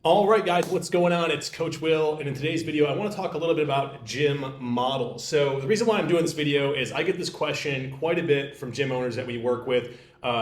All right, guys, what's going on? It's Coach Will, and in today's video, I want to talk a little bit about gym models. So the reason why I'm doing this video is I get this question quite a bit from gym owners that we work with,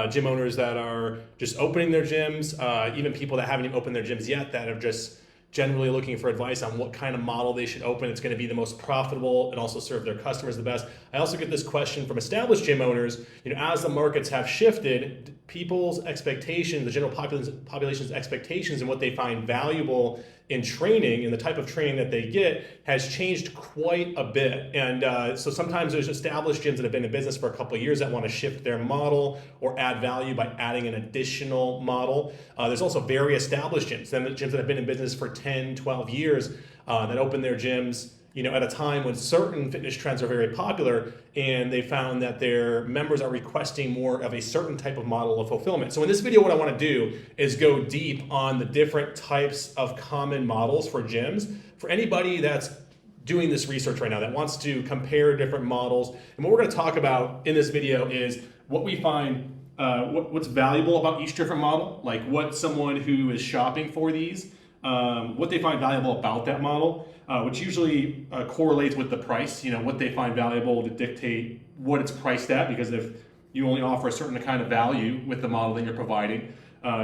gym owners that are just opening their gyms, even people that haven't even opened their gyms yet that are just generally looking for advice on what kind of model they should open. It's going to be the most profitable and also serve their customers the best. I also get this question from established gym owners. As the markets have shifted, people's expectations, the general population's expectations and what they find valuable in training and the type of training that they get has changed quite a bit. And so sometimes there's established gyms that have been in business for a couple of years that want to shift their model or add value by adding an additional model. There's also very established gyms, gyms that have been in business for 10, 12 years that open their gyms at a time when certain fitness trends are very popular, and they found that their members are requesting more of a certain type of model of fulfillment. So in this video, what I want to do is go deep on the different types of common models for gyms. For anybody that's doing this research right now, that wants to compare different models, and what we're going to talk about in this video is what we find, what's valuable about each different model, like what someone who is shopping for these, what they find valuable about that model, which usually correlates with the price, what they find valuable to dictate what it's priced at, because if you only offer a certain kind of value with the model that you're providing,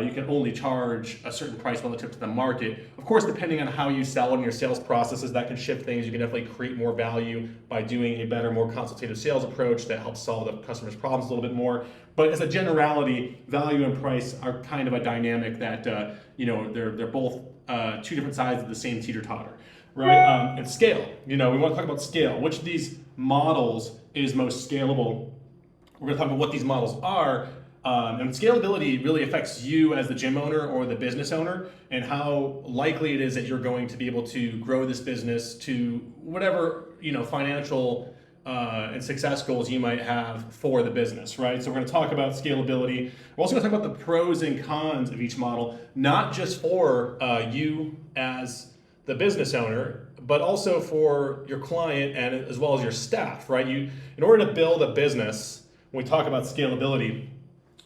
you can only charge a certain price relative to the market. Of course, depending on how you sell and your sales processes, that can shift things. You can definitely create more value by doing a better, more consultative sales approach that helps solve the customer's problems a little bit more. But as a generality, value and price are kind of a dynamic that they're both two different sides of the same teeter-totter, right? And scale. We want to talk about scale. Which of these models is most scalable? We're going to talk about what these models are. And scalability really affects you as the gym owner or the business owner, and how likely it is that you're going to be able to grow this business to whatever financial and success goals you might have for the business, right? So we're going to talk about scalability. We're also going to talk about the pros and cons of each model, not just for you as the business owner, but also for your client and as well as your staff, right? In order to build a business, when we talk about scalability,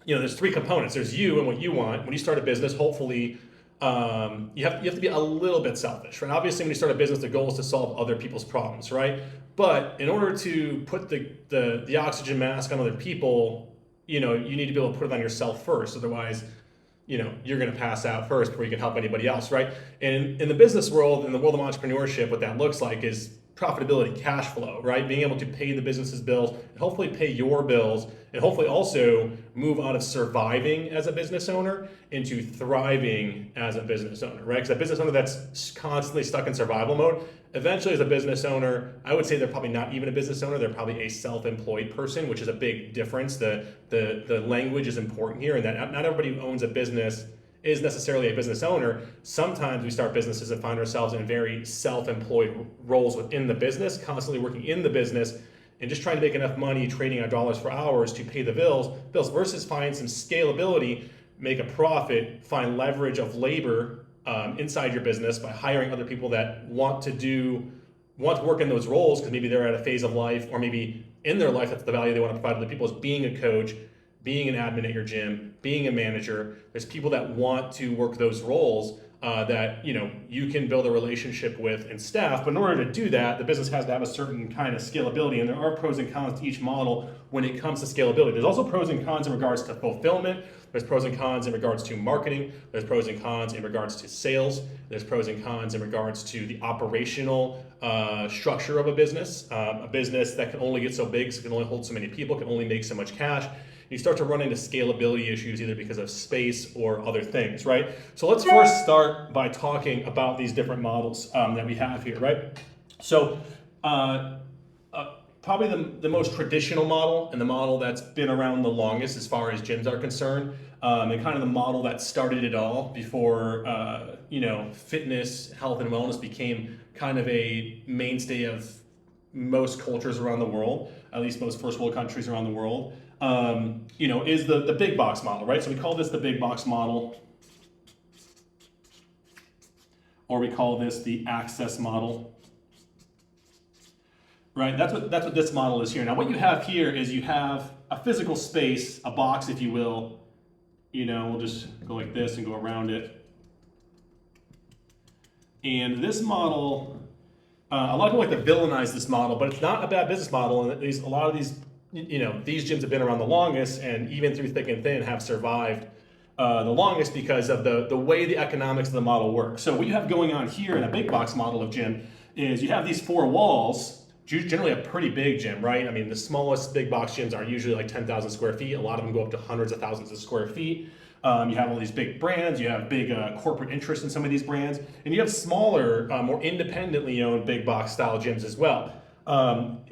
there's three components. There's you and what you want. When you start a business, hopefully, you have to be a little bit selfish, right? Obviously, when you start a business, the goal is to solve other people's problems, right? But in order to put the oxygen mask on other people, you need to be able to put it on yourself first. Otherwise, you're going to pass out first before you can help anybody else, right? And in the business world, in the world of entrepreneurship, what that looks like is profitability, cash flow, right? Being able to pay the business's bills, and hopefully pay your bills, and hopefully also move out of surviving as a business owner into thriving as a business owner, right? Because a business owner that's constantly stuck in survival mode, eventually as a business owner, I would say they're probably not even a business owner, they're probably a self-employed person, which is a big difference. The language is important here, and that not everybody who owns a business is necessarily a business owner. Sometimes we start businesses and find ourselves in very self-employed roles within the business, constantly working in the business and just trying to make enough money, trading on dollars for hours to pay the bills versus find some scalability, make a profit, find leverage of labor inside your business by hiring other people that want to work in those roles, because maybe they're at a phase of life, or maybe in their life that's the value they want to provide to the people, is being a coach, being an admin at your gym, being a manager. There's people that want to work those roles that you can build a relationship with and staff. But in order to do that, the business has to have a certain kind of scalability, and there are pros and cons to each model when it comes to scalability. There's also pros and cons in regards to fulfillment. There's pros and cons in regards to marketing. There's pros and cons in regards to sales. There's pros and cons in regards to the operational structure of a business that can only get so big, so it can only hold so many people, can only make so much cash. You start to run into scalability issues either because of space or other things, right? So let's first start by talking about these different models that we have here, right? So probably the most traditional model, and the model that's been around the longest as far as gyms are concerned, and kind of the model that started it all before fitness, health, and wellness became kind of a mainstay of most cultures around the world, at least most first world countries around the world, is the big box model, right? So we call this the big box model, or we call this the access model, right? That's what this model is here. Now, what you have here is you have a physical space, a box, if you will. We'll just go like this and go around it. And this model, a lot of people like to villainize this model, but it's not a bad business model. And a lot of these, these gyms have been around the longest, and even through thick and thin have survived the longest because of the way the economics of the model work. So what you have going on here in a big box model of gym is you have these 4 walls, generally a pretty big gym, right? I mean, the smallest big box gyms are usually like 10,000 square feet. A lot of them go up to hundreds of thousands of square feet. You have all these big brands, you have big corporate interest in some of these brands, and you have smaller, more independently owned big box style gyms as well.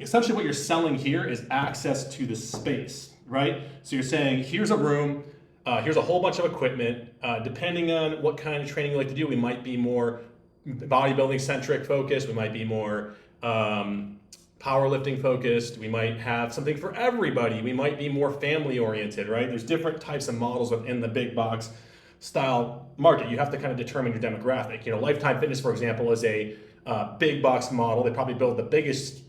Essentially what you're selling here is access to the space, right? So you're saying, here's a room, here's a whole bunch of equipment. Depending on what kind of training you like to do, we might be more bodybuilding centric focused, we might be more powerlifting focused, we might have something for everybody, we might be more family oriented, right? There's different types of models within the big box style market. You have to kind of determine your demographic. Lifetime Fitness, for example, is a big box model. They probably build the biggest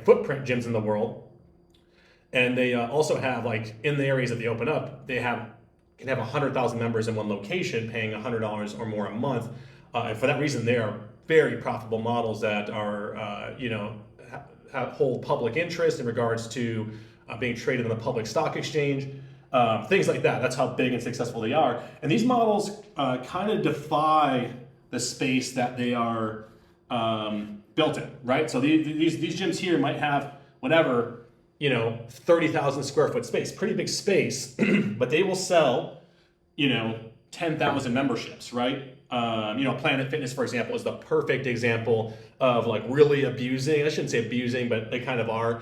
footprint gyms in the world, and they also have, in the areas that they open up, they can have 100,000 members in one location paying $100 or more a month, and for that reason they are very profitable models that are hold public interest in regards to being traded on the public stock exchange, things like that. That's how big and successful they are. And these models kind of defy the space that they are built in, right? So these gyms here might have whatever, 30,000 square foot space, pretty big space, but they will sell, 10,000 memberships, right? Planet Fitness, for example, is the perfect example of really abusing. I shouldn't say abusing, but they kind of are.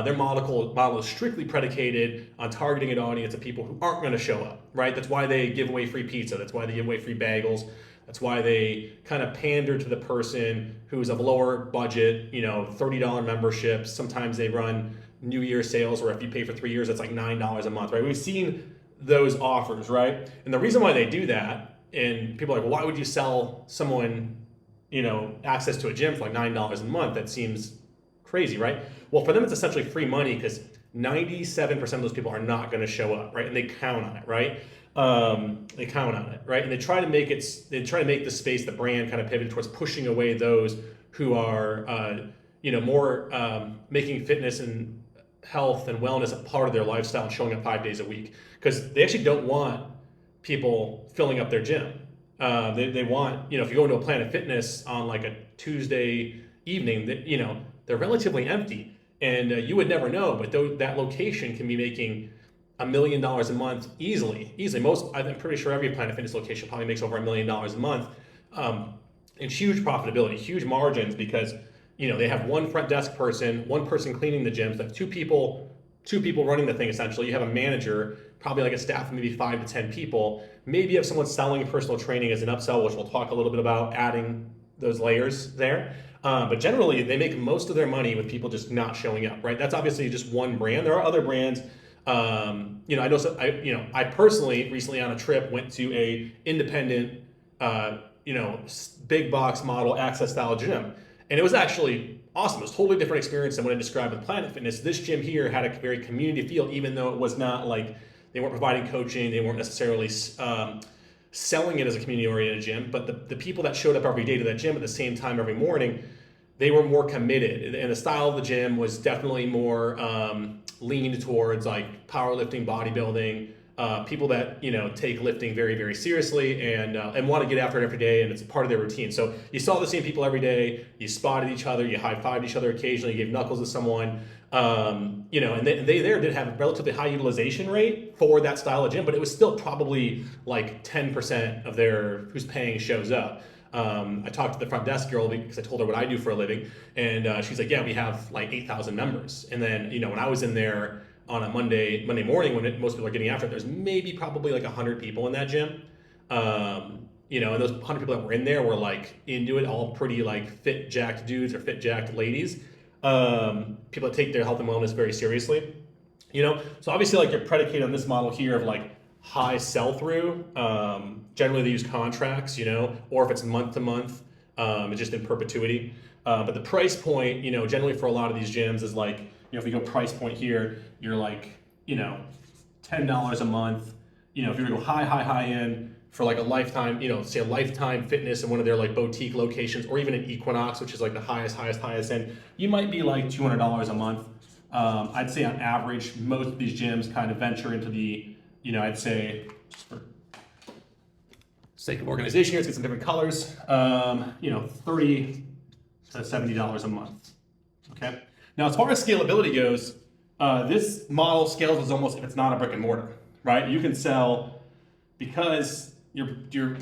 Their model is strictly predicated on targeting an audience of people who aren't going to show up, right? That's why they give away free pizza. That's why they give away free bagels. That's why they kind of pander to the person who's of lower budget, $30 memberships. Sometimes they run New Year sales where if you pay for 3 years, it's like $9 a month, right? We've seen those offers, right? And the reason why they do that, and people are like, well, why would you sell someone, access to a gym for like $9 a month? That seems crazy, right? Well, for them, it's essentially free money because 97% of those people are not going to show up, right? And they count on it, right? They count on it, right? And they try to make the space, the brand kind of pivot towards pushing away those who are, more making fitness and health and wellness a part of their lifestyle and showing up 5 days a week, because they actually don't want people filling up their gym. They want, if you go into a Planet Fitness on like a Tuesday evening, they're relatively empty, and you would never know, but that location can be making $1 million a month easily. I'm pretty sure every Planet Fitness location probably makes over $1 million a month, and huge profitability, huge margins, because they have one front desk person, one person cleaning the gyms, they have two people running the thing essentially. You have a manager, probably like a staff of maybe 5 to 10 people. Maybe you have someone selling personal training as an upsell, which we'll talk a little bit about adding those layers there. But generally, they make most of their money with people just not showing up, right? That's obviously just one brand. There are other brands. I personally recently on a trip went to a independent, big box model access style gym, and it was actually awesome. It was a totally different experience than what I described with Planet Fitness. This gym here had a very community feel, even though it was not like they weren't providing coaching, they weren't necessarily selling it as a community-oriented gym, but the people that showed up every day to that gym at the same time every morning, they were more committed. And the style of the gym was definitely more leaned towards like powerlifting, bodybuilding, people that take lifting very, very seriously and want to get after it every day, and it's a part of their routine. So you saw the same people every day, you spotted each other, you high-fived each other occasionally, you gave knuckles to someone, and they there did have a relatively high utilization rate for that style of gym, but it was still probably like 10% of who's paying shows up. I talked to the front desk girl because I told her what I do for a living, and she's like, yeah, we have like 8,000 members. And then, when I was in there on a Monday morning when most people are getting after it, there's maybe probably like 100 people in that gym. And those 100 people that were in there were like into it, all pretty like fit jacked dudes or fit jacked ladies. People that take their health and wellness very seriously. So obviously like you're predicated on this model here of like high sell-through. Generally they use contracts, or if it's month to month, it's just in perpetuity. But the price point, generally for a lot of these gyms is like, if you go price point here, you're like, $10 a month. If you were to go high end, for like a Lifetime, say a Lifetime Fitness in one of their like boutique locations, or even an Equinox, which is like the highest end, you might be like $200 a month. I'd say on average, most of these gyms kind of venture into the, I'd say, just for sake of organization here, let's get some different colors, $30 to $70 a month, okay? Now, as far as scalability goes, this model scales as almost if it's not a brick and mortar, right? You can sell, because you're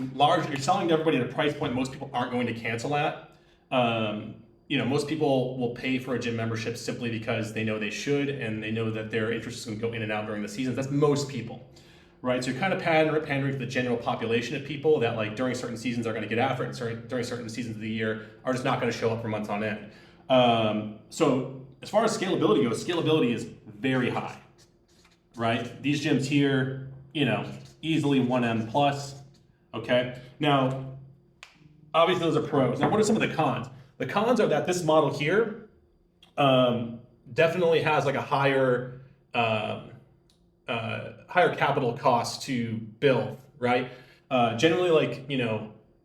selling to everybody at a price point most people aren't going to cancel at. Most people will pay for a gym membership simply because they know they should, and they know that their interest is going to go in and out during the seasons. That's most people, right? So you're kind of pandering to the general population of people that like during certain seasons are going to get after it, and during certain seasons of the year are just not going to show up for months on end. So as far as scalability goes, scalability is very high, right? These gyms here, easily 1M plus, okay? Now, obviously those are pros. Now, what are some of the cons? The cons are that this model here definitely has like a higher capital cost to build, right? Generally, like,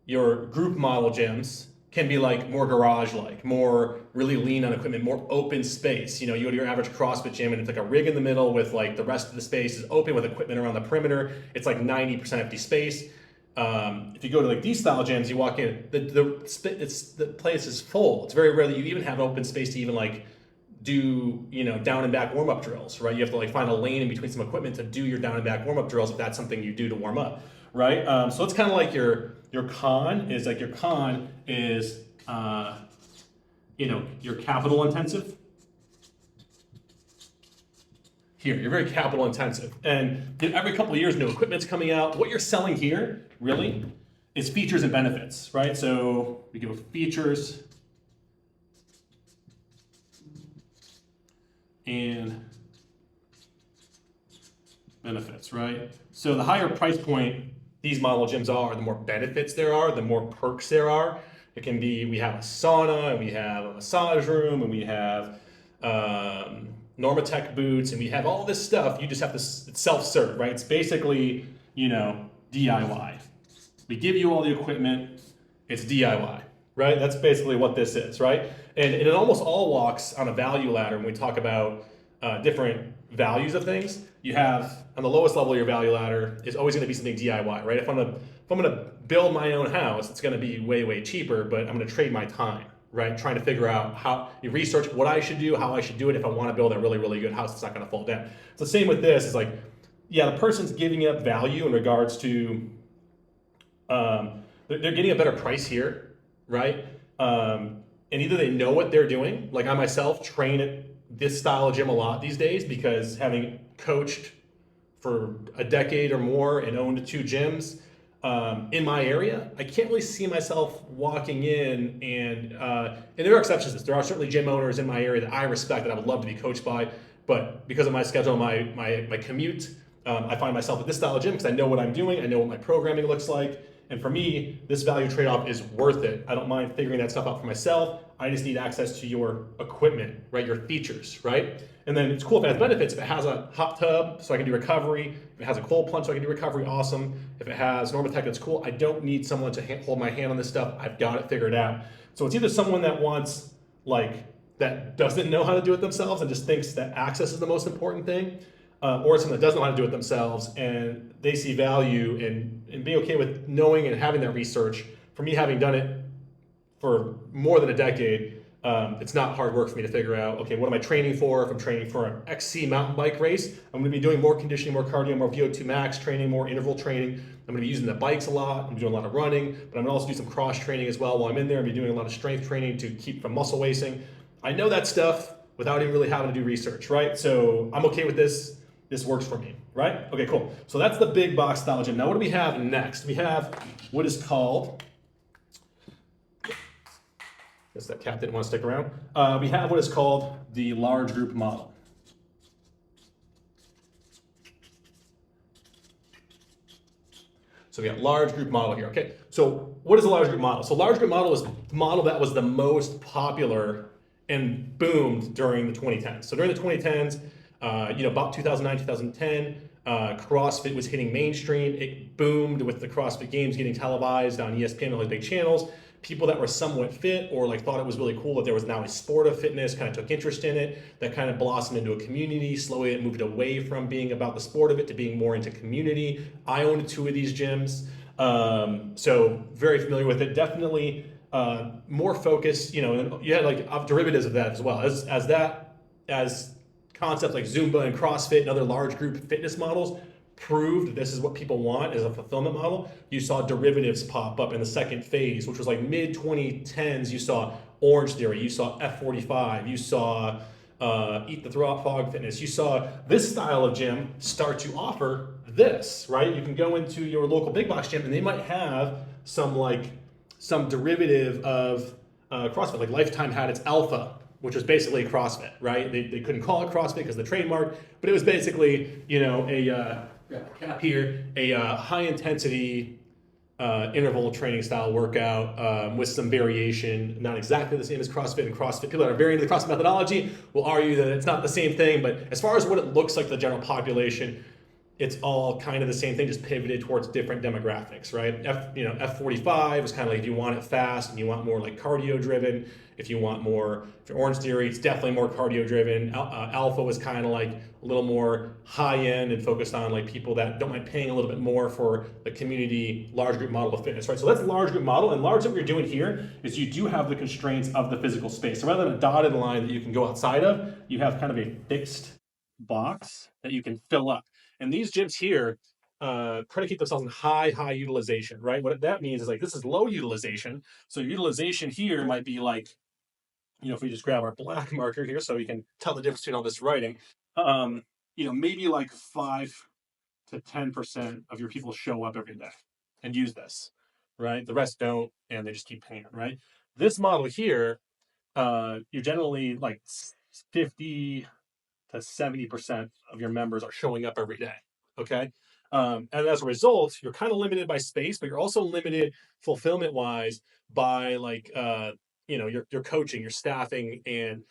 your group model gyms can be like more garage-like, more really lean on equipment, more open space. You go to your average CrossFit gym and it's like a rig in the middle with like the rest of the space is open with equipment around the perimeter. It's like 90% empty space. If you go to like these style gyms, you walk in, the place is full. It's very rare that you even have open space to even like do, down and back warm-up drills, right? You have to like find a lane in between some equipment to do your down and back warm-up drills if that's something you do to warm up, right? So it's kind of like your con is you're capital intensive. Here, you're very capital intensive. And every couple of years, new equipment's coming out. What you're selling here, really, is features and benefits, right? So we go features and benefits, right? So the higher price point these model gyms are, the more benefits there are, the more perks there are. It can be, we have a sauna, and we have a massage room, and we have Normatec boots, and we have all this stuff. You just have to, it's self-serve, right? It's basically, DIY. We give you all the equipment, it's DIY, right? That's basically what this is, right? And it almost all walks on a value ladder when we talk about different values of things. You have, on the lowest level of your value ladder is always gonna be something DIY, right? If I'm gonna build my own house, it's gonna be way, way cheaper, but I'm gonna trade my time, right? Trying to figure out how you research what I should do, how I should do it if I want to build a really, really good house that's not going to fall down. It's the same with this. It's like, yeah, the person's giving up value in regards to, they're getting a better price here, right? And either they know what they're doing, like I myself train at this style of gym a lot these days because having coached for a decade or more and owned 2 gyms, in my area, I can't really see myself walking in and there are exceptions to this. There are certainly gym owners in my area that I respect that I would love to be coached by, but because of my schedule, my commute, I find myself at this style of gym because I know what I'm doing, I know what my programming looks like, and for me, this value trade-off is worth it. I don't mind figuring that stuff out for myself. I just need access to your equipment, right? Your features, right? And then it's cool if it has benefits. If it has a hot tub, so I can do recovery. If it has a cold plunge, so I can do recovery, awesome. If it has Normatec, that's cool. I don't need someone to hold my hand on this stuff. I've got it figured out. So it's either someone that wants, that doesn't know how to do it themselves and just thinks that access is the most important thing, or someone that doesn't know how to do it themselves and they see value in being okay with knowing and having that research. For me, having done it for more than a decade, it's not hard work for me to figure out, okay, what am I training for? If I'm training for an XC mountain bike race, I'm gonna be doing more conditioning, more cardio, more VO2 max training, more interval training. I'm gonna be using the bikes a lot. I'm doing a lot of running, but I'm gonna also do some cross training as well while I'm in there. I'm gonna be doing a lot of strength training to keep from muscle wasting. I know that stuff without even really having to do research, right? So I'm okay with this. This works for me, right? Okay, cool. So that's the big box style gym. Now what do we have next? We have what is called, guess that cat didn't want to stick around. We have what is called the large group model. So we got large group model here, okay? So what is a large group model? So large group model is the model that was the most popular and boomed during the 2010s. So during the 2010s, about 2009, 2010, CrossFit was hitting mainstream. It boomed with the CrossFit Games getting televised on ESPN and all these big channels. People that were somewhat fit or like thought it was really cool that there was now a sport of fitness kind of took interest in it. That kind of blossomed into a community. Slowly, it moved away from being about the sport of it to being more into community. I owned two of these gyms, so very familiar with it. Definitely more focused. You know, and you had like derivatives of that as well as concepts like Zumba and CrossFit and other large group fitness models proved this is what people want as a fulfillment model. You saw derivatives pop up in the second phase, which was like mid 2010s. You saw Orange Theory, you saw F45, you saw Eat the Frog Fitness. You saw this style of gym start to offer this, right? You can go into your local big box gym and they might have some derivative of CrossFit. Like Lifetime had its Alpha, which was basically CrossFit, right? They couldn't call it CrossFit because of the trademark, but it was basically, you know, cap here, a high intensity interval training style workout with some variation, not exactly the same as CrossFit. And CrossFit, people that are very into the CrossFit methodology will argue that it's not the same thing, but as far as what it looks like to the general population, it's all kind of the same thing, just pivoted towards different demographics, right? F45 is kind of like if you want it fast and you want more like cardio driven. If you want more, if you're Orange Theory, it's definitely more cardio driven. Alpha was kind of like a little more high end and focused on like people that don't mind paying a little bit more for the community large group model of fitness, right? So that's large group model, and large, what you're doing here is you do have the constraints of the physical space. So rather than a dotted line that you can go outside of, you have kind of a fixed box that you can fill up. And these gyms here predicate themselves on high utilization, right? What that means is like this is low utilization. So utilization here might be like, you know, if we just grab our black marker here so we can tell the difference between all this writing, you know, maybe like 5 to 10% of your people show up every day and use this, right? The rest don't, and they just keep paying, right? This model here, you're generally like 50 to 70% of your members are showing up every day. Okay. And as a result, you're kind of limited by space, but you're also limited fulfillment wise by like, you know, your coaching, your staffing, and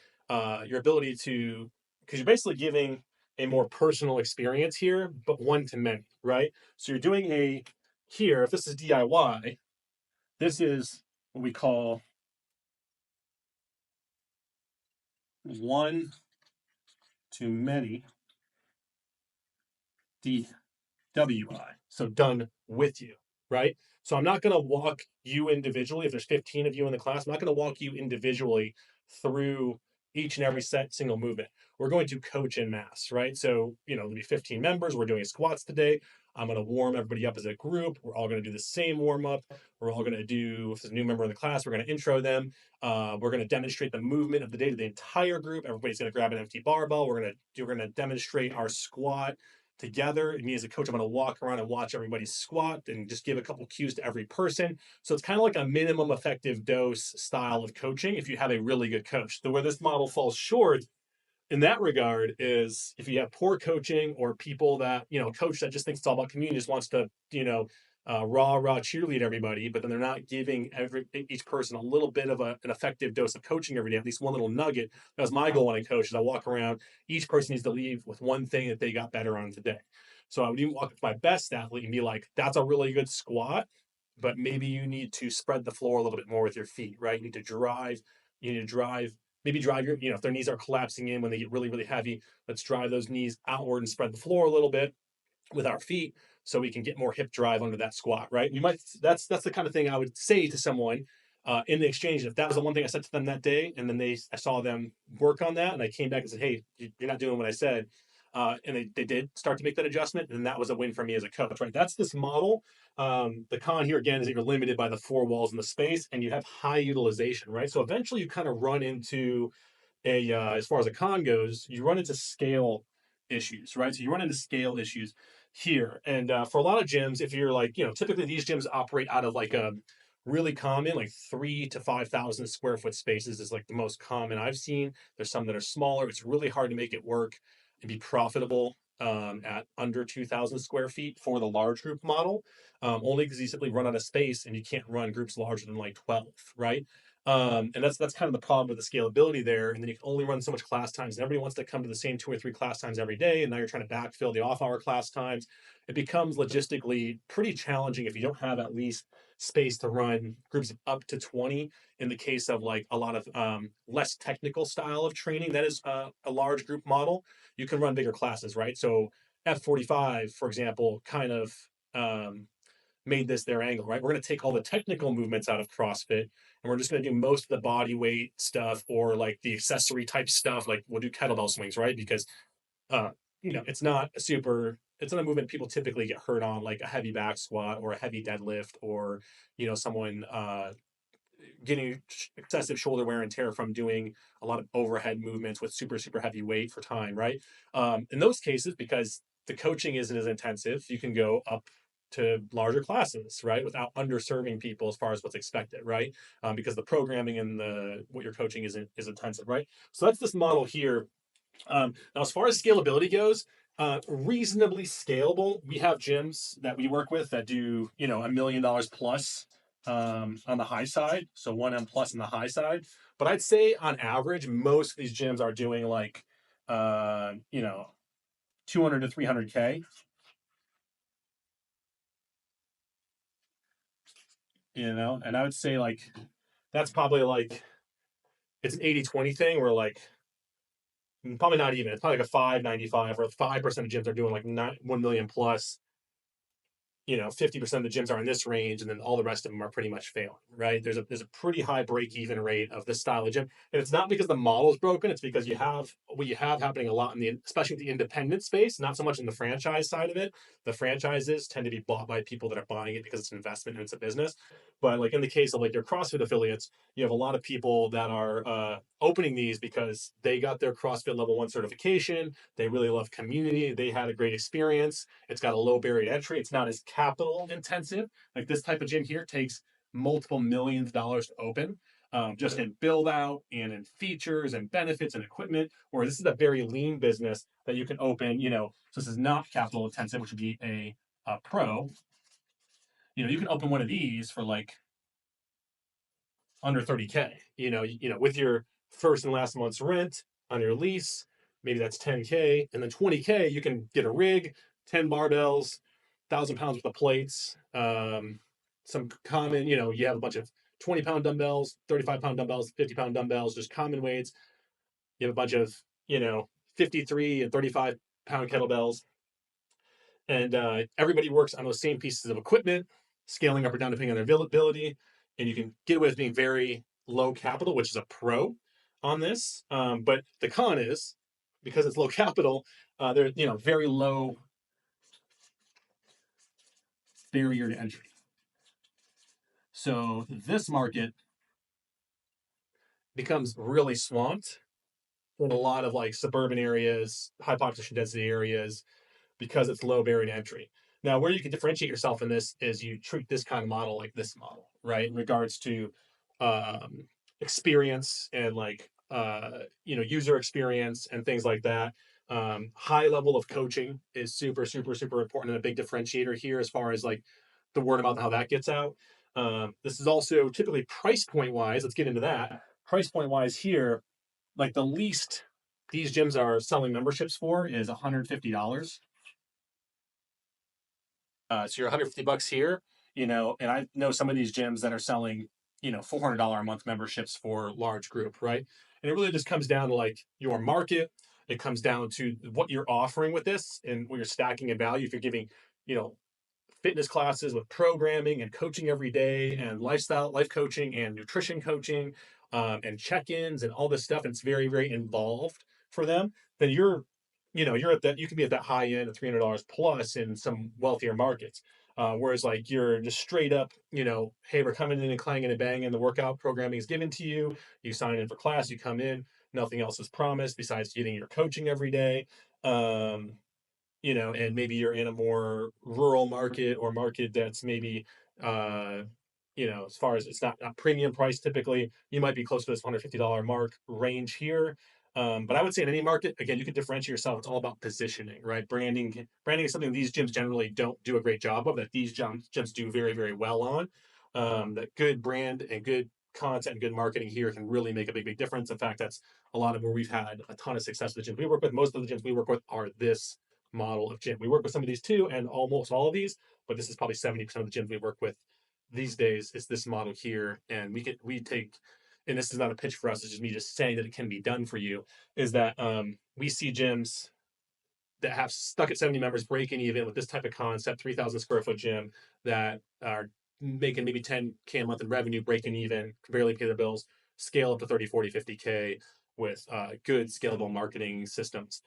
your ability to, because you're basically giving a more personal experience here, but one to many, right? So you're doing here, if this is DIY, this is what we call one to many DWI. So done with you, right? So I'm not going to walk you individually. If there's 15 of you in the class, I'm not going to walk you individually through each and every single movement. We're going to coach in mass, right? So, you know, there'll be 15 members. We're doing squats today. I'm going to warm everybody up as a group. We're all going to do the same warm up. We're all going to do, if there's a new member in the class, we're going to intro them. We're going to demonstrate the movement of the day to the entire group. Everybody's going to grab an empty barbell. We're going to demonstrate our squat together. Me as a coach, I'm going to walk around and watch everybody squat and just give a couple cues to every person. So it's kind of like a minimum effective dose style of coaching if you have a really good coach. Where this model falls short in that regard is if you have poor coaching or people that, you know, a coach that just thinks it's all about community, just wants to, you know, raw cheerlead everybody, but then they're not giving each person a little bit of an effective dose of coaching every day, at least one little nugget. That was my goal when I coach, is I walk around, each person needs to leave with one thing that they got better on today. So I would even walk with my best athlete and be like, that's a really good squat, but maybe you need to spread the floor a little bit more with your feet, right? You need to drive, maybe drive your, you know, if their knees are collapsing in when they get really heavy, let's drive those knees outward and spread the floor a little bit with our feet so we can get more hip drive under that squat, right? That's the kind of thing I would say to someone in the exchange. If that was the one thing I said to them that day, and then I saw them work on that, and I came back and said, hey, you're not doing what I said. And they did start to make that adjustment, and that was a win for me as a coach, right? That's this model. The con here again is that you're limited by the four walls in the space, and you have high utilization, right? So eventually you kind of run into as far as a con goes, you run into scale issues, right? So you run into scale issues here. And for a lot of gyms, if you're like, you know, typically these gyms operate out of like a really common, like 3,000 to 5,000 square foot spaces is like the most common I've seen. There's some that are smaller. It's really hard to make it work and be profitable at under 2,000 square feet for the large group model, only because you simply run out of space and you can't run groups larger than like 12, right? And that's kind of the problem with the scalability there. And then you can only run so much class times. And everybody wants to come to the same 2 or 3 class times every day. And now you're trying to backfill the off-hour class times. It becomes logistically pretty challenging if you don't have at least space to run groups of up to 20 in the case of like a lot of less technical style of training. That is a large group model. You can run bigger classes, right? So F45, for example, kind of made this their angle, right? We're going to take all the technical movements out of CrossFit and we're just going to do most of the body weight stuff or like the accessory type stuff. Like we'll do kettlebell swings, right? Because, uh, it's not it's not a movement people typically get hurt on, like a heavy back squat or a heavy deadlift or, someone getting excessive shoulder wear and tear from doing a lot of overhead movements with super heavy weight for time, right? In those cases, because the coaching isn't as intensive, you can go up to larger classes, right, without underserving people as far as what's expected, right? Because the programming and the what you're coaching is intensive, right? So that's this model here. Now, as far as scalability goes, reasonably scalable. We have gyms that we work with that do, $1 million plus on the high side, so 1M plus on the high side. But I'd say on average, most of these gyms are doing like, 200 to 300K. And I would say like that's probably like it's an 80-20 thing where like probably not even. It's probably like a 595 or 5% of gyms are doing like 1 million plus. 50% of the gyms are in this range, and then all the rest of them are pretty much failing, right? There's a pretty high break even rate of this style of gym. And it's not because the model is broken, it's because you have what you have happening a lot especially in the independent space, not so much in the franchise side of it. The franchises tend to be bought by people that are buying it because it's an investment and it's a business. But like in the case of like your CrossFit affiliates, you have a lot of people that are opening these because they got their CrossFit level 1 certification. They really love community. They had a great experience. It's got a low barrier to entry. It's not as capital intensive. Like this type of gym here takes multiple millions of dollars to open, just in build out and in features and benefits and equipment. Or this is a very lean business that you can open. So this is not capital intensive, which would be a pro. You can open one of these for like under 30K. With your first and last month's rent on your lease, maybe that's 10K, and then 20K you can get a rig, 10 barbells, 1,000 pounds worth of plates, some common. You have a bunch of 20-pound dumbbells, 35-pound dumbbells, 50-pound dumbbells, just common weights. You have a bunch of 53 and 35-pound kettlebells, and everybody works on those same pieces of equipment, scaling up or down depending on their availability. And you can get away with being very low capital, which is a pro on this. But the con is because it's low capital, they're very low barrier to entry. So this market becomes really swamped in a lot of like suburban areas, high population density areas, because it's low barrier to entry. Now, where you can differentiate yourself in this is you treat this kind of model like this model, right? In regards to experience and like user experience and things like that. High level of coaching is super important and a big differentiator here as far as like the word about how that gets out. This is also typically price point wise. Let's get into that. Price point wise here, like the least these gyms are selling memberships for is $150. So you're $150 here, and I know some of these gyms that are selling, $400 a month memberships for large group, right? And it really just comes down to like your market. It comes down to what you're offering with this and what you're stacking in value. If you're giving, you know, fitness classes with programming and coaching every day and life coaching and nutrition coaching, and check-ins and all this stuff, and it's very involved for them, then you're at that, you can be at that high end of $300 plus in some wealthier markets. Whereas like you're just straight up, hey, we're coming in and clanging and banging, the workout programming is given to you, you sign in for class, you come in, nothing else is promised besides getting your coaching every day. And maybe you're in a more rural market or market that's maybe, as far as it's not premium price, typically you might be close to this $150 mark range here. But I would say in any market, again, you can differentiate yourself. It's all about positioning, right? Branding is something these gyms generally don't do a great job of, that these gyms do very, very well on. That good brand and good content and good marketing here can really make a big, big difference. In fact, that's a lot of where we've had a ton of success with the gyms we work with. Most of the gyms we work with are this model of gym. We work with some of these too, and almost all of these, but this is probably 70% of the gyms we work with these days is this model here. And we take, and this is not a pitch for us, it's just me just saying that it can be done for you, is that we see gyms that have stuck at 70 members breaking even with this type of concept, 3,000 square foot gym that are making maybe 10K a month in revenue, breaking even, can barely pay their bills, scale up to 30, 40, 50K with good scalable marketing systems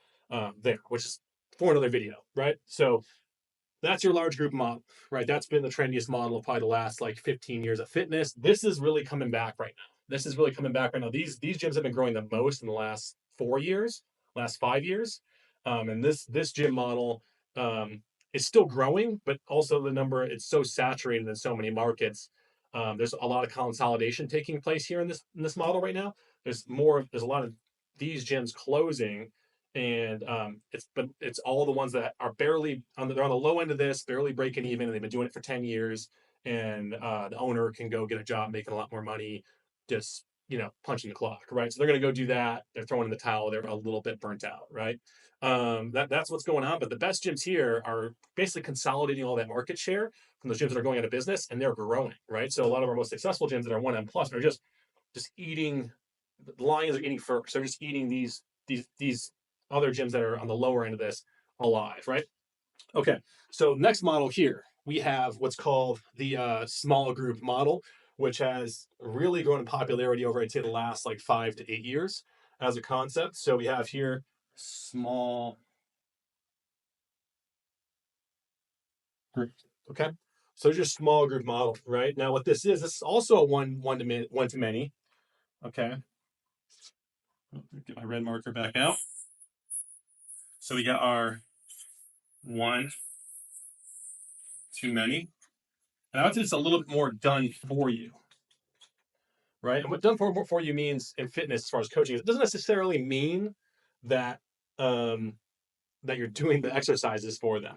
there, which is for another video, right? So that's your large group model, right? That's been the trendiest model of probably the last like 15 years of fitness. This is really coming back right now. This is really coming back right now. These gyms have been growing the most in the last 4 years, last 5 years. And this gym model is still growing, but also the number, it's so saturated in so many markets. There's a lot of consolidation taking place here in this model right now. There's a lot of these gyms closing, and it's all the ones that are barely they're on the low end of this, barely breaking even, and they've been doing it for 10 years. And the owner can go get a job making a lot more money, just punching the clock, right? So they're going to go do that. They're throwing in the towel. They're a little bit burnt out, right? That's what's going on. But the best gyms here are basically consolidating all that market share from those gyms that are going out of business, and they're growing, right? So a lot of our most successful gyms that are 1M plus are just eating. The lions are eating first. They're just eating these other gyms that are on the lower end of this alive, right? Okay, so next model here, we have what's called the small group model, which has really grown in popularity over, I'd say, the last like 5 to 8 years as a concept. So we have here small group, okay? So just small group model, right? Now what this is also a one to many, okay? Get my red marker back out. So we got our one too many. And I would say it's a little bit more done for you, right? And what done for you means in fitness, as far as coaching, it doesn't necessarily mean that that you're doing the exercises for them,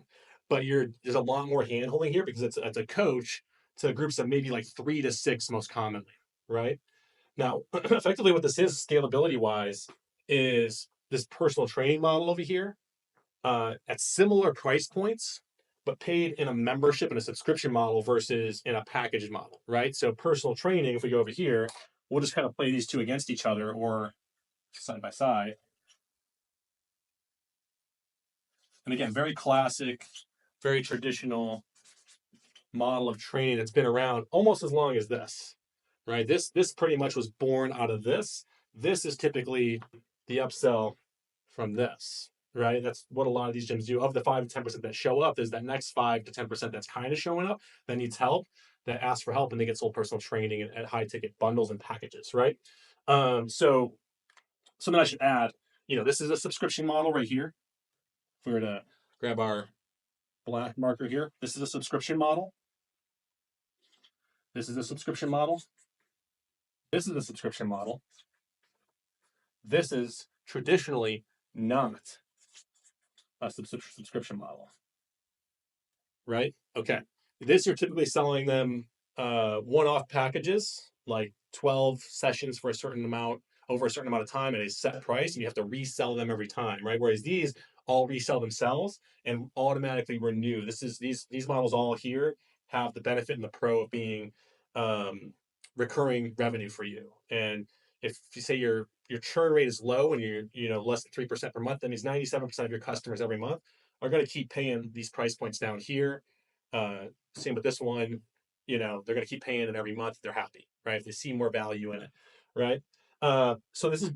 but there's a lot more hand holding here because it's a coach to groups of maybe like 3 to 6 most commonly, right? Now, effectively, what this is scalability wise is this personal training model over here at similar price points, but paid in a membership and a subscription model versus in a package model, right? So personal training, if we go over here, we'll just kind of play these two against each other or side by side. And again, very classic, very traditional model of training that's been around almost as long as this, right? This pretty much was born out of this. This is typically the upsell from this, right? That's what a lot of these gyms do. Of the 5 to 10% that show up, there's that next 5 to 10% that's kind of showing up that needs help, that asks for help, and they get sold personal training at high ticket bundles and packages, right? So something I should add, this is a subscription model right here. If we were to grab our black marker here, this is a subscription model. This is a subscription model. This is a subscription model. This is traditionally not a subscription model, right? Okay. This, you're typically selling them one-off packages, like 12 sessions for a certain amount, over a certain amount of time at a set price, and you have to resell them every time, right? Whereas these all resell themselves and automatically renew. These models all here have the benefit and the pro of being recurring revenue for you. And if you say your churn rate is low and you're less than 3% per month, that means 97% of your customers every month are going to keep paying these price points down here. Same with this one, they're going to keep paying it every month. They're happy, right? If they see more value in it, right? So this is,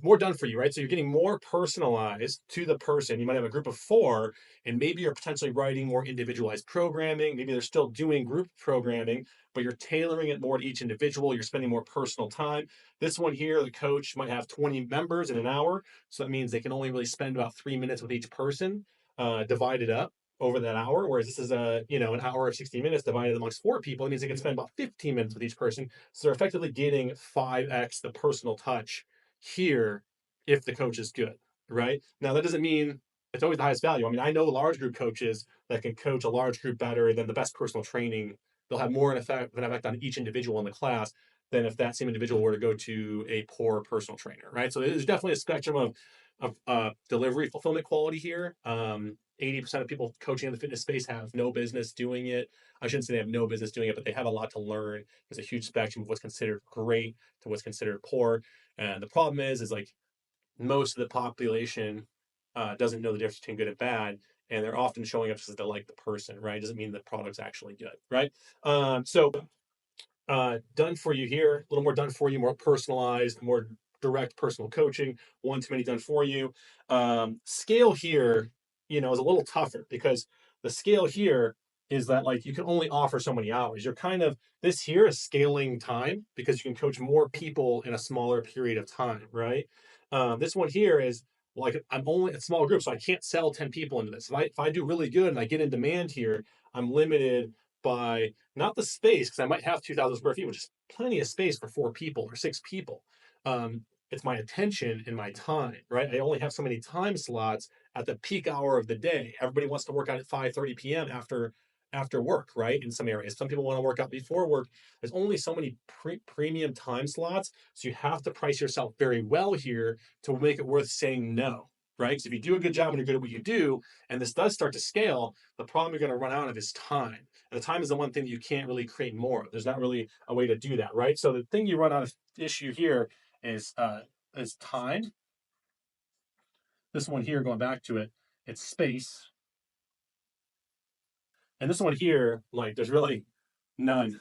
more done for you, right? So you're getting more personalized to the person. You might have a group of 4, and maybe you're potentially writing more individualized programming. Maybe they're still doing group programming, but you're tailoring it more to each individual. You're spending more personal time. This one here, the coach might have 20 members in an hour. So that means they can only really spend about 3 minutes with each person, divided up over that hour. Whereas this is an hour of 60 minutes divided amongst 4 people. It means they can spend about 15 minutes with each person. So they're effectively getting 5x the personal touch here if the coach is good, right? Now, that doesn't mean it's always the highest value. I mean, I know large group coaches that can coach a large group better than the best personal training. They'll have more an effect on each individual in the class than if that same individual were to go to a poor personal trainer, right? So there's definitely a spectrum of delivery fulfillment quality here. 80% of people coaching in the fitness space have no business doing it. I shouldn't say they have no business doing it, but they have a lot to learn. There's a huge spectrum of what's considered great to what's considered poor. And the problem is like most of the population doesn't know the difference between good and bad, and they're often showing up because they like the person, right? Doesn't mean the product's actually good, right? Done for you here, a little more done for you, more personalized, more direct personal coaching, one too many done for you. Scale here, is a little tougher because the scale here is that like you can only offer so many hours. You're kind of this here is scaling time because you can coach more people in a smaller period of time, right? This one here is like I'm only a small group, so I can't sell 10 people into this. If I do really good and I get in demand here, I'm limited by not the space, because I might have 2,000 square feet, which is plenty of space for 4 people or 6 people. It's my attention and my time, right? I only have so many time slots at the peak hour of the day. Everybody wants to work out at 5:30 p.m. after work, right? In some areas, some people want to work out before work. There's only so many premium time slots, so you have to price yourself very well here to make it worth saying no, right? Because if you do a good job and you're good at what you do, and this does start to scale, the problem you're going to run out of is time. And the time is the one thing that you can't really create more of. There's not really a way to do that, right? So the thing you run out of issue here is time. This one here, going back to it, it's space. And this one here, like there's really none.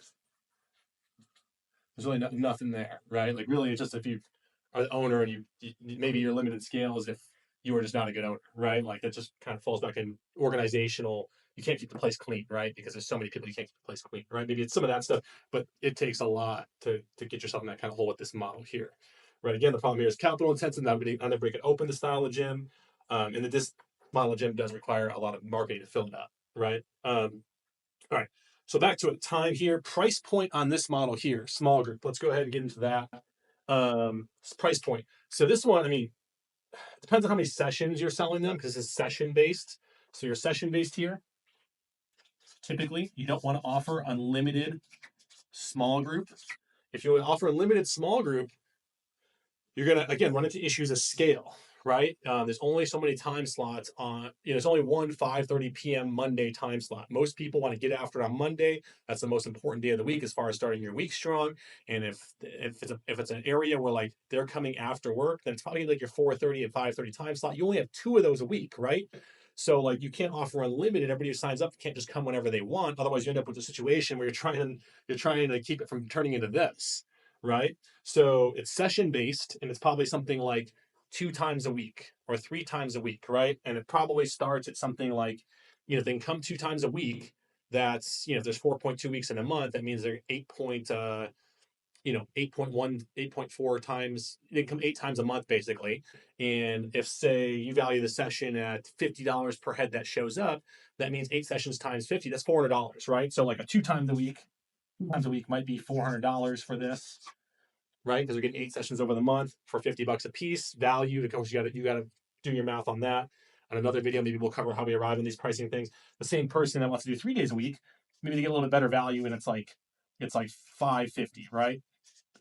There's really nothing there, right? Like really, it's just if you are the owner and maybe your limited scale is if you are just not a good owner, right? Like it just kind of falls back in organizational. You can't keep the place clean, right? Because there's so many people you can't keep the place clean, right? Maybe it's some of that stuff, but it takes a lot to get yourself in that kind of hole with this model here, right? Again, the problem here is capital intensive. I'm going to break it open the style of gym, and this model of gym does require a lot of marketing to fill it up, right? All right. So back to it. Time here. Price point on this model here. Small group. Let's go ahead and get into that. Price point. So this one, I mean, it depends on how many sessions you're selling them because it's session based. So you're session based here. Typically, you don't want to offer unlimited small group. If you offer a limited small group, you're going to, again, run into issues of scale, right? There's only so many time slots on, there's only one 5:30 p.m. Monday time slot. Most people want to get after it on Monday. That's the most important day of the week as far as starting your week strong. And if it's an area where like they're coming after work, then it's probably like your 4:30 and 5:30 time slot. You only have 2 of those a week, right? So like you can't offer unlimited. Everybody who signs up can't just come whenever they want. Otherwise, you end up with a situation where you're trying to keep it from turning into this, right? So it's session based, and it's probably something like 2 times a week or 3 times a week, right? And it probably starts at something like, they can come 2 times a week. That's, if there's 4.2 weeks in a month, that means they're 8.1, 8.4 times, they come 8 times a month basically. And if say you value the session at $50 per head that shows up, that means 8 sessions times 50, that's $400, right? So like a 2 times a week might be $400 for this, right? Because we're getting 8 sessions over the month for $50 a piece. Value, of course, you gotta do your math on that. On another video, maybe we'll cover how we arrive in these pricing things. The same person that wants to do 3 days a week, maybe they get a little bit better value, and it's like $550, right,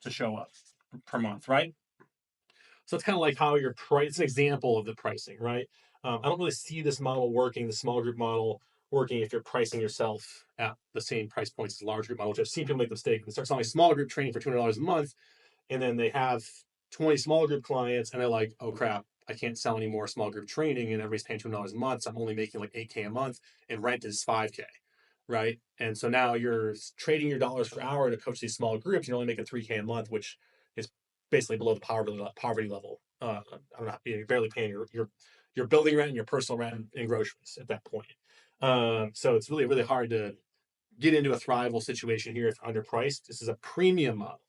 to show up per month, right? So it's kind of like how your price. It's an example of the pricing, right? I don't really see this model working, the small group model working, if you're pricing yourself at the same price points as large group model. Which I've seen people make the mistake and start selling small group training for $200 a month, and then they have 20 small group clients, and they're like, oh crap, I can't sell any more small group training, and everybody's paying $200 a month, so I'm only making like 8K a month, and rent is 5K, right? And so now you're trading your dollars per hour to coach these small groups. You're only making 3K a month, which is basically below the poverty level. I'm not, you're barely paying your building rent and your personal rent and groceries at that point. So it's really, really hard to get into a thrival situation here if you're underpriced. This is a premium model,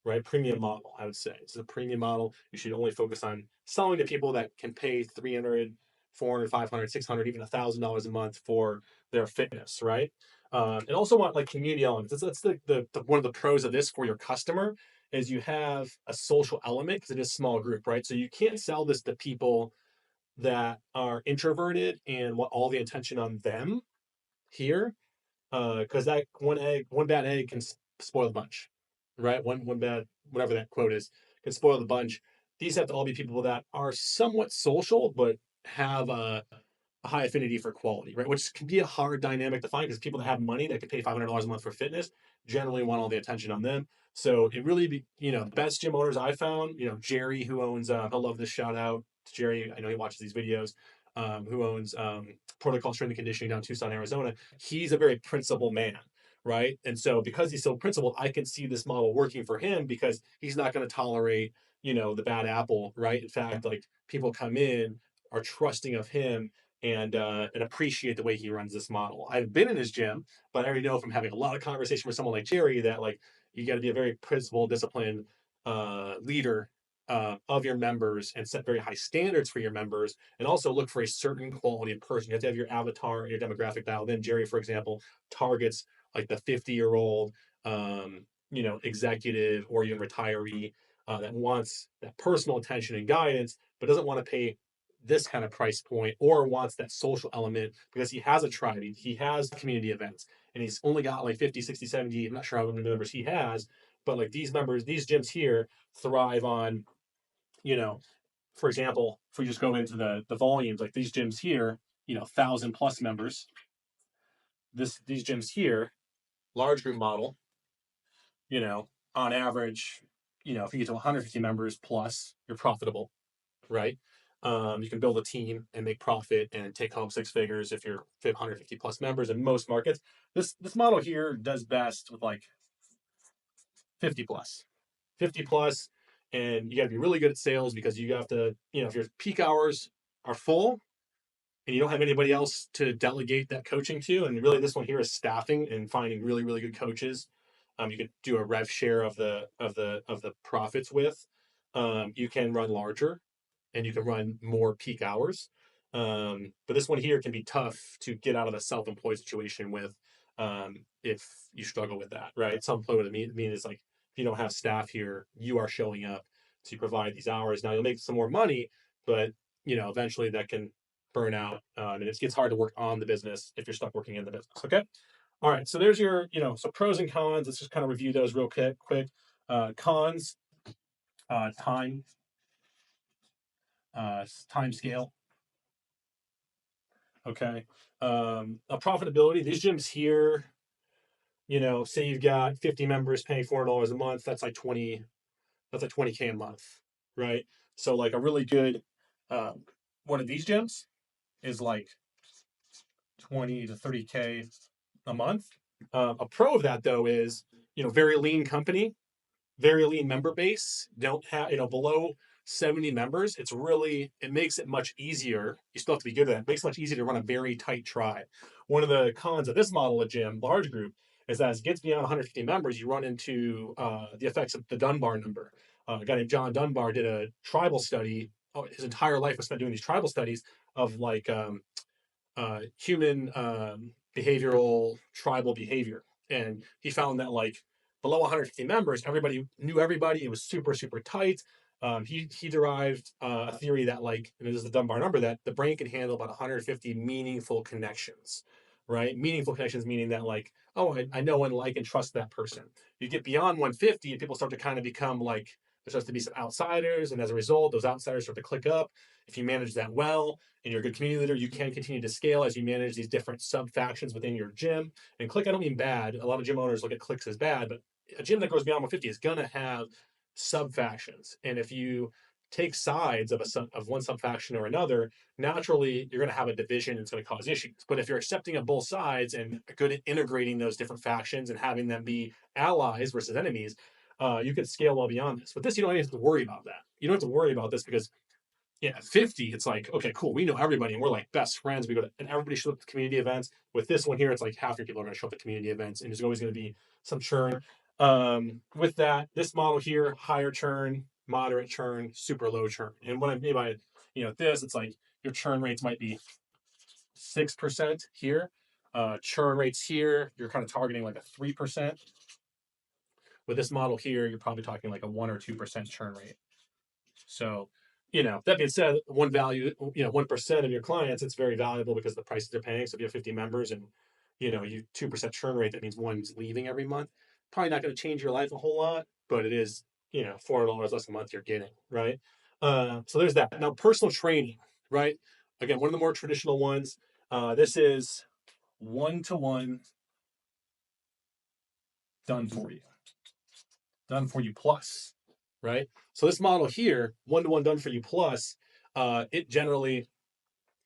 right? Premium model, I would say. This is a premium model. You should only focus on selling to people that can pay 300, 400, 500, 600, even $1,000 a month for their fitness, right? And also want like community elements. That's the one of the pros of this for your customer is you have a social element because it is a small group, right? So you can't sell this to people that are introverted and want all the attention on them here, because that one bad egg can spoil the bunch, right? One bad, whatever that quote is, can spoil the bunch. These have to all be people that are somewhat social, but have a high affinity for quality, right? Which can be a hard dynamic to find because people that have money that could pay $500 a month for fitness generally want all the attention on them. So it really be, the best gym owners I found, Jerry, who owns, he'll love this shout out to Jerry. I know he watches these videos, who owns Protocol Strength and Conditioning down in Tucson, Arizona. He's a very principled man, right? And so because he's so principled, I can see this model working for him because he's not going to tolerate, the bad apple, right? In fact, like people come in, are trusting of him and appreciate the way he runs this model. I've been in his gym, but I already know from having a lot of conversation with someone like Jerry that like you got to be a very principled, disciplined leader of your members and set very high standards for your members, and also look for a certain quality of person. You have to have your avatar and your demographic dialed in. Jerry, for example, targets like the 50-year-old, executive or even retiree that wants that personal attention and guidance, but doesn't want to pay this kind of price point or wants that social element because he has a tribe, he has community events, and he's only got like 50, 60, 70, I'm not sure how many members he has, but like these members, these gyms here thrive on, for example, if we just go into the volumes, like these gyms here, 1,000+ members, these gyms here, large group model, on average, if you get to 150 members plus, you're profitable, right? You can build a team and make profit and take home six figures if you're 150+ members in most markets. This model here does best with like 50 plus, 50 plus, and you got to be really good at sales because you have to, if your peak hours are full and you don't have anybody else to delegate that coaching to, and really this one here is staffing and finding really really good coaches. You could do a rev share of the profits with. You can run larger and you can run more peak hours. But this one here can be tough to get out of the self-employed situation with, if you struggle with that, right? Self-employed what it mean is like if you don't have staff here, you are showing up to provide these hours. Now you'll make some more money, but eventually that can burn out, and it gets hard to work on the business if you're stuck working in the business. Okay. All right. So there's your, so pros and cons. Let's just kind of review those real quick. Cons, time, time scale. Okay. Profitability. These gyms here, say you've got 50 members paying $400 a month. That's like 20. That's like 20K a month, right? So like a really good one of these gyms is like 20 to 30K a month. A pro of that though is, very lean company, very lean member base, don't have, below 70 members. It makes it much easier. You still have to be good at that. It makes it much easier to run a very tight tribe. One of the cons of this model of gym, large group, is that as it gets beyond 150 members, you run into the effects of the Dunbar number. A guy named John Dunbar did a tribal study. Oh, his entire life was spent doing these tribal studies of like human behavioral tribal behavior, and he found that like below 150 members, everybody knew everybody. It was super super tight. He derived a theory that like, and this is the Dunbar number, that the brain can handle about 150 meaningful connections, right? Meaningful connections meaning that like, oh, I know and like and trust that person. You get beyond 150 and people start to kind of become like, there starts to be some outsiders, and as a result, those outsiders start to click up. If you manage that well and you're a good community leader, you can continue to scale as you manage these different sub factions within your gym. And click, I don't mean bad. A lot of gym owners look at clicks as bad, but a gym that goes beyond 150 is going to have sub factions. And if you take sides of one sub faction or another, naturally you're going to have a division and it's going to cause issues. But if you're accepting of both sides and good at integrating those different factions and having them be allies versus enemies, you can scale well beyond this. With this, you don't even have to worry about that. You don't have to worry about this because at 50, it's like, okay, cool. We know everybody and we're like best friends. We go to, and everybody shows up to community events. With this one here, it's like half your people are going to show up at community events, and there's always going to be some churn. With that, this model here, higher churn, moderate churn, super low churn. And what I mean by, this, it's like your churn rates might be 6% here. Churn rates here, you're kind of targeting like a 3%. With this model here, you're probably talking like a 1 or 2% churn rate. So, that being said, 1% of your clients, it's very valuable because the prices they're paying. So if you have 50 members and, you 2% churn rate, that means one's leaving every month. Probably not going to change your life a whole lot, but it is, $400 less a month you're getting, right? So there's that. Now, personal training, right? Again, one of the more traditional ones. This is one-to-one done for you plus, right? So this model here, one-to-one done for you plus, it generally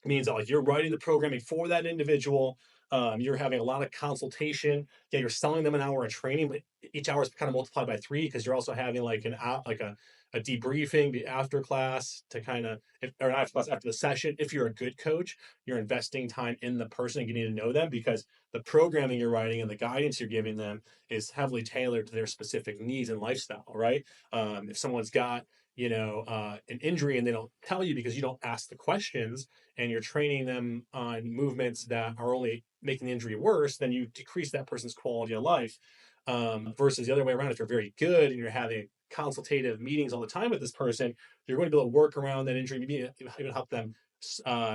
means that like you're writing the programming for that individual. You're having a lot of consultation. Yeah, you're selling them an hour of training, but each hour is kind of multiplied by 3 because you're also having like a debriefing after class to kind of or after class after the session. If you're a good coach, you're investing time in the person and getting to know them because the programming you're writing and the guidance you're giving them is heavily tailored to their specific needs and lifestyle, right? If someone's got an injury and they don't tell you because you don't ask the questions and you're training them on movements that are only making the injury worse, then you decrease that person's quality of life. Versus the other way around, if you're very good and you're having consultative meetings all the time with this person, you're going to be able to work around that injury, maybe even help them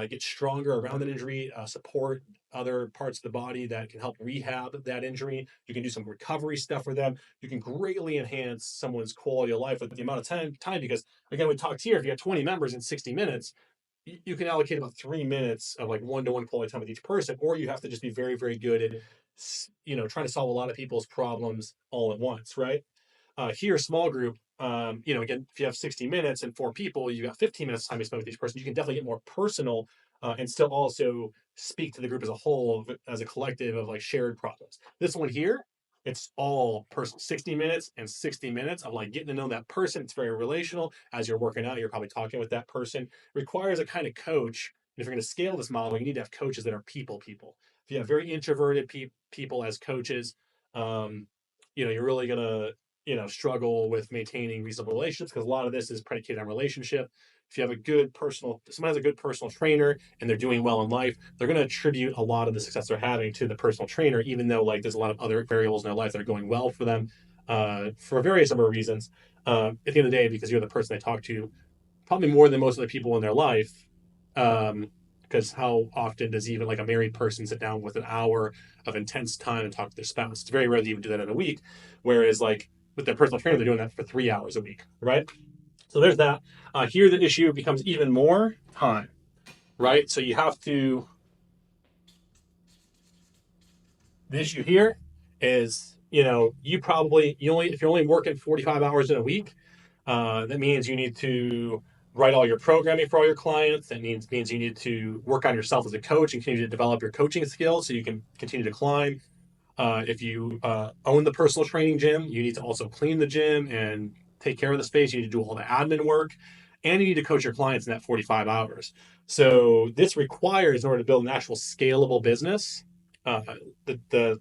get stronger around that injury, support other parts of the body that can help rehab that injury. You can do some recovery stuff for them. You can greatly enhance someone's quality of life with the amount of time because, again, we talked here, if you have 20 members in 60 minutes, you can allocate about 3 minutes of like one-to-one quality time with each person, or you have to just be very, very good at, trying to solve a lot of people's problems all at once, right? Here, small group, again, if you have 60 minutes and 4 people, you got 15 minutes time to spend with each person. You can definitely get more personal and still also speak to the group as a whole, as a collective of like shared problems. This one here, it's all personal. 60 minutes and 60 minutes of like getting to know that person. It's very relational. As you're working out, you're probably talking with that person. Requires a kind of coach. And if you're going to scale this model, you need to have coaches that are people. If you have very introverted people as coaches, you're really going to struggle with maintaining reasonable relationships because a lot of this is predicated on relationship. If you have someone has a good personal trainer and they're doing well in life, they're going to attribute a lot of the success they're having to the personal trainer, even though like there's a lot of other variables in their life that are going well for them for various number of reasons. At the end of the day, because you're the person they talk to, probably more than most of the people in their life. Because how often does even like a married person sit down with an hour of intense time and talk to their spouse? It's very rare to even do that in a week. Whereas like with their personal trainer, they're doing that for 3 hours a week, right? So there's that. Here, the issue becomes even more time, right? So you have to. The issue here is, if you're only working 45 hours in a week, that means you need to write all your programming for all your clients. That means you need to work on yourself as a coach and continue to develop your coaching skills so you can continue to climb. If you own the personal training gym, you need to also clean the gym and take care of the space. You need to do all the admin work, and you need to coach your clients in that 45 hours. So this requires, in order to build an actual scalable business, the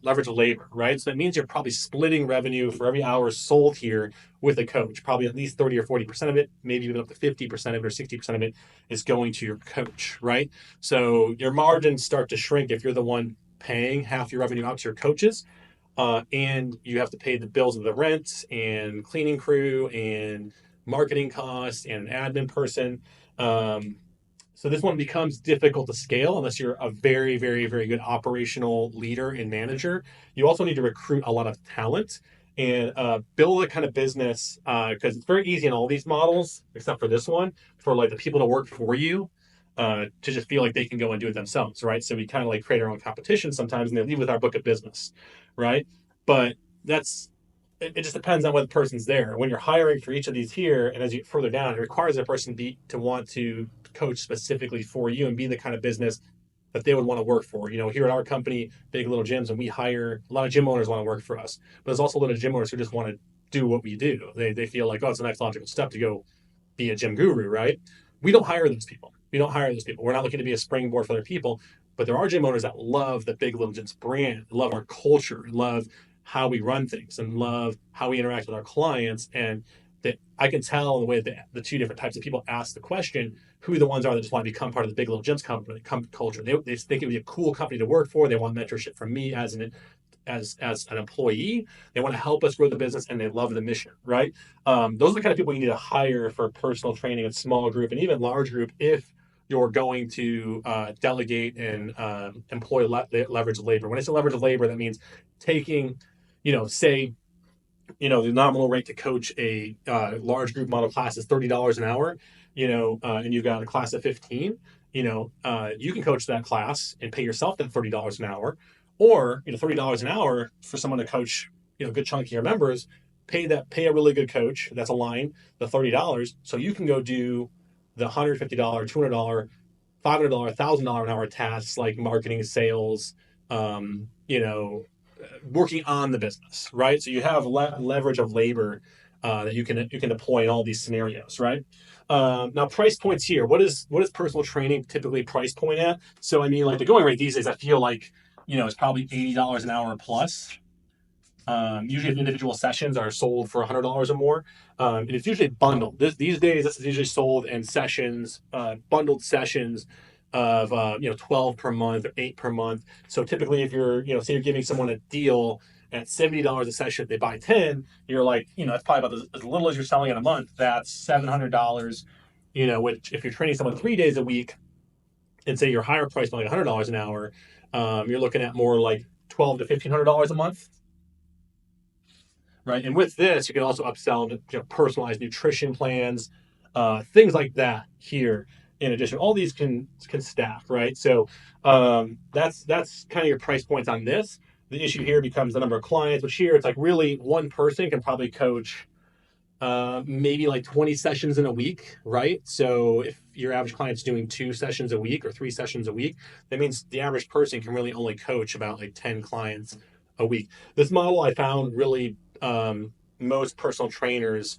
leverage of labor, right? So that means you're probably splitting revenue for every hour sold here with a coach. Probably at least 30 or 40% of it, maybe even up to 50% of it or 60% of it is going to your coach, right? So your margins start to shrink if you're the one paying half your revenue out to your coaches, and you have to pay the bills of the rent and cleaning crew and marketing costs and an admin person. So this one becomes difficult to scale unless you're a very, very, very good operational leader and manager. You also need to recruit a lot of talent and build a kind of business because it's very easy in all these models, except for this one, for like the people to work for you to just feel like they can go and do it themselves, right? So we kind of like create our own competition sometimes, and they leave with our book of business, right? But it just depends on what person's there. When you're hiring for each of these here, and as you further down, it requires a person to want to coach specifically for you and be the kind of business that they would want to work for. Here at our company, Big Little Gyms, and we hire a lot of gym owners want to work for us, but there's also a lot of gym owners who just want to do what we do. They feel like, oh, it's the next logical step to go be a gym guru, right? We don't hire those people. We're not looking to be a springboard for other people, but there are gym owners that love the Big Little Gyms brand, love our culture, love how we run things, and love how we interact with our clients. And that I can tell in the way that the two different types of people ask the question who the ones are that just want to become part of the Big Little Gyms culture. They think it would be a cool company to work for. They want mentorship from me as an as an employee. They want to help us grow the business, and they love the mission, right? Those are the kind of people you need to hire for personal training in small group and even large group if you're going to delegate and employ leverage labor. When I say leverage labor, that means taking, say, the nominal rate to coach a large group model class is $30 an hour, and you've got a class of 15, you can coach that class and pay yourself that $30 an hour, or, $30 an hour for someone to coach, a good chunk of your members, pay a really good coach that's aligned the $30 so you can go do the $150, $200, $500, $1,000 an hour tasks like marketing, sales, um, you know, working on the business, right? So you have leverage of labor that you can deploy in all these scenarios, right? Now, price points here. What is personal training typically price point at? So I mean, like the going rate these days, I feel like it's probably $80 an hour plus. Usually, individual sessions are sold for $100 or more, and it's usually bundled. These days, this is usually sold in sessions, bundled sessions of 12 per month or 8 per month. So typically, if you're say you're giving someone a deal at $70 a session, if they buy 10, you're like that's probably about as little as you're selling in a month. That's $700. Which if you're training someone 3 days a week, and say your higher price, like $100 an hour, you're looking at more like $1,200 to $1,500 a month, right? And with this, you can also upsell personalized nutrition plans, things like that here. In addition, all these can stack, right? So that's kind of your price points on this. The issue here becomes the number of clients, which here it's like really one person can probably coach maybe like 20 sessions in a week, right? So if your average client's doing 2 sessions a week or 3 sessions a week, that means the average person can really only coach about like 10 clients a week. This model I found really, most personal trainers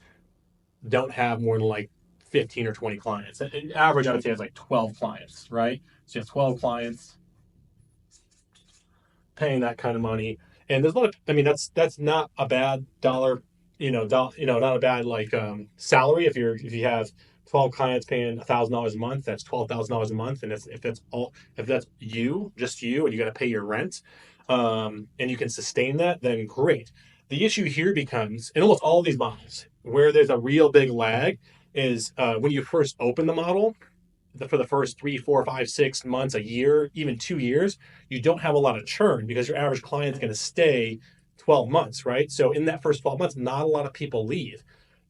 don't have more than like 15 or 20 clients. Average, I would say, is like 12 clients, right? So you have 12 clients paying that kind of money. And there's a lot of, I mean, that's not a bad dollar, not a bad like salary. If you have 12 clients paying $1,000 a month, that's $12,000 a month. And if that's just you, and you got to pay your rent, and you can sustain that, then great. The issue here becomes in almost all of these models where there's a real big lag is when you first open the model for the first 3, 4, 5, 6 months, a year, even 2 years, you don't have a lot of churn because your average client is going to stay 12 months, right? So in that first 12 months, not a lot of people leave.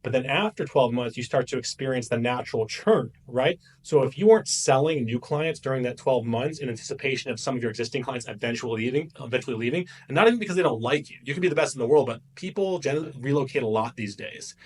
But then after 12 months, you start to experience the natural churn, right? So if you weren't selling new clients during that 12 months in anticipation of some of your existing clients eventually leaving, and not even because they don't like you, you can be the best in the world, but people generally relocate a lot these days.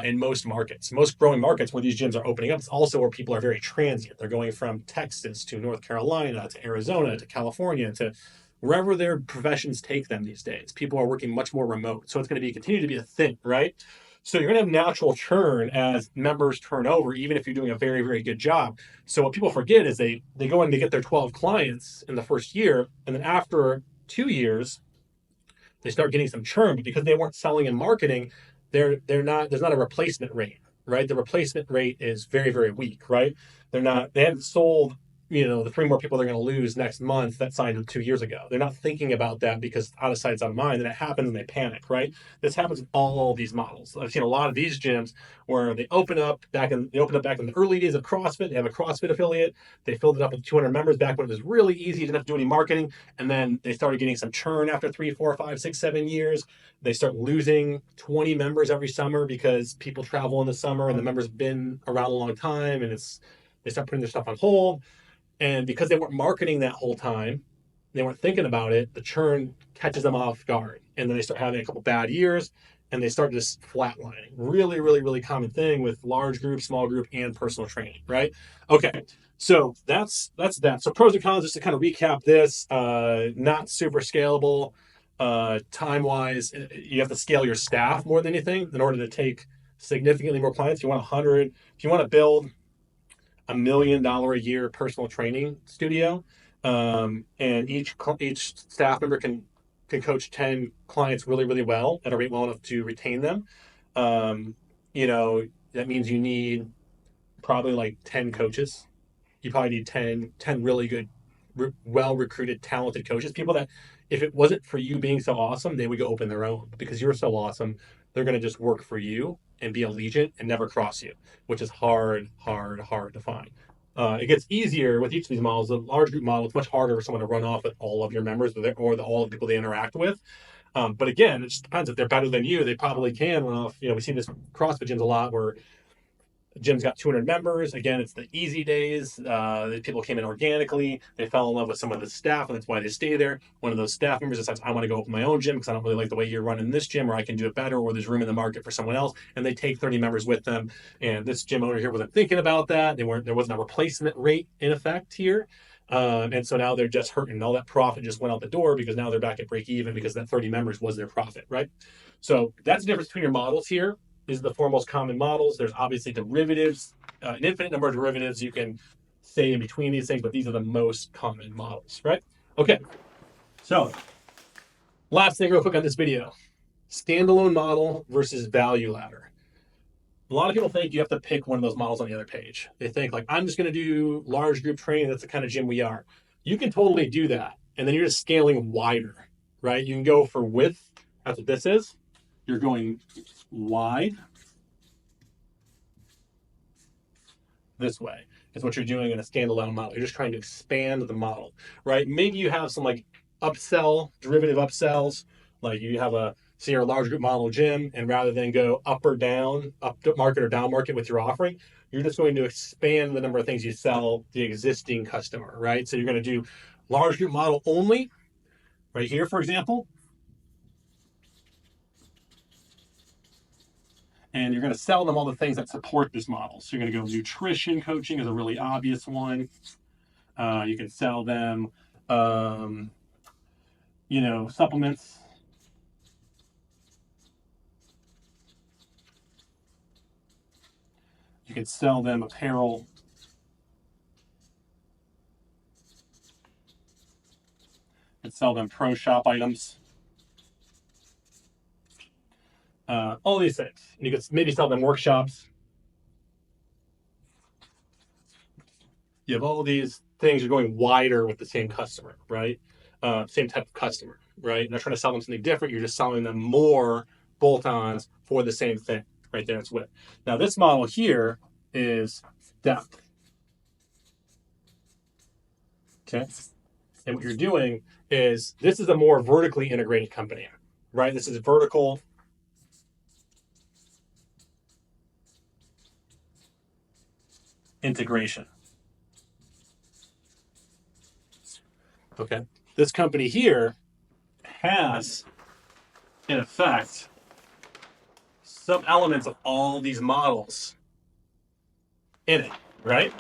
In most markets, most growing markets where these gyms are opening up, it's also where people are very transient. They're going from Texas to North Carolina to Arizona to California to wherever their professions take them these days. People are working much more remote. So it's going to continue to be a thing, right? So you're going to have natural churn as members turn over, even if you're doing a very, very good job. So what people forget is they go in to get their 12 clients in the first year, and then after 2 years, they start getting some churn, but because they weren't selling and marketing, there's not a replacement rate, right? The replacement rate is very, very weak, right? They haven't sold, the 3 more people they're going to lose next month that signed 2 years ago. They're not thinking about that because out of sight, out of mind, and it happens and they panic, right? This happens in all these models. I've seen a lot of these gyms where they open up back in the early days of CrossFit. They have a CrossFit affiliate. They filled it up with 200 members back when it was really easy. You didn't have to do any marketing. And then they started getting some churn after 3, 4, 5, 6, 7 years. They start losing 20 members every summer because people travel in the summer and the members have been around a long time, and they start putting their stuff on hold. And because they weren't marketing that whole time, they weren't thinking about it, the churn catches them off guard. And then they start having a couple bad years and they start just flatlining. Really, really, really common thing with large group, small group, and personal training, right? Okay. So that's that. So pros and cons, just to kind of recap this, not super scalable. Time wise, you have to scale your staff more than anything in order to take significantly more clients. You want 100, if you want to build $1 million a year personal training studio, and each staff member can coach 10 clients really, really well at a rate well enough to retain them. Um, that means you need probably like 10 coaches. You probably need 10 really good, well recruited, talented coaches, people that if it wasn't for you being so awesome, they would go open their own because you're so awesome. They're going to just work for you and be allegiant and never cross you, which is hard, hard, hard to find. It gets easier with each of these models. The large group model, it's much harder for someone to run off with all of your members all of the people they interact with. But again, it just depends. If they're better than you, they probably can run off. We see this CrossFit gyms a lot where the gym's got 200 members. Again, it's the easy days. The people came in organically. They fell in love with some of the staff, and that's why they stay there. One of those staff members decides, I want to go open my own gym because I don't really like the way you're running this gym, or I can do it better, or there's room in the market for someone else. And they take 30 members with them. And this gym owner here wasn't thinking about that. There wasn't a replacement rate in effect here. And so now they're just hurting. All that profit just went out the door because now they're back at break even because that 30 members was their profit, right? So that's the difference between your models here. These are the four most common models. There's obviously derivatives, an infinite number of derivatives you can say in between these things, but these are the most common models, right? Okay, so last thing real quick on this video, standalone model versus value ladder. A lot of people think you have to pick one of those models on the other page. They think like, I'm just going to do large group training. That's the kind of gym we are. You can totally do that. And then you're just scaling wider, right? You can go for width. That's what this is. You're going wide this way. Is what you're doing in a standalone model. You're just trying to expand the model, right? Maybe you have some like derivative upsells, like you have say you're a large group model gym, and rather than go up or down, up market or down market with your offering, you're just going to expand the number of things you sell the existing customer, right? So you're going to do large group model only, right here, for example, and you're going to sell them all the things that support this model. So you're going to go nutrition coaching is a really obvious one. You can sell them, supplements. You can sell them apparel. You can sell them pro shop items. All these things. And you could maybe sell them workshops. You have all these things. You're going wider with the same customer, right? Same type of customer, right? You're not trying to sell them something different. You're just selling them more bolt-ons for the same thing, right there. It's width. Now this model here is depth. Okay. And what you're doing is this is a more vertically integrated company, right? This is vertical integration. Okay. This company here has, in effect, some elements of all these models in it, right?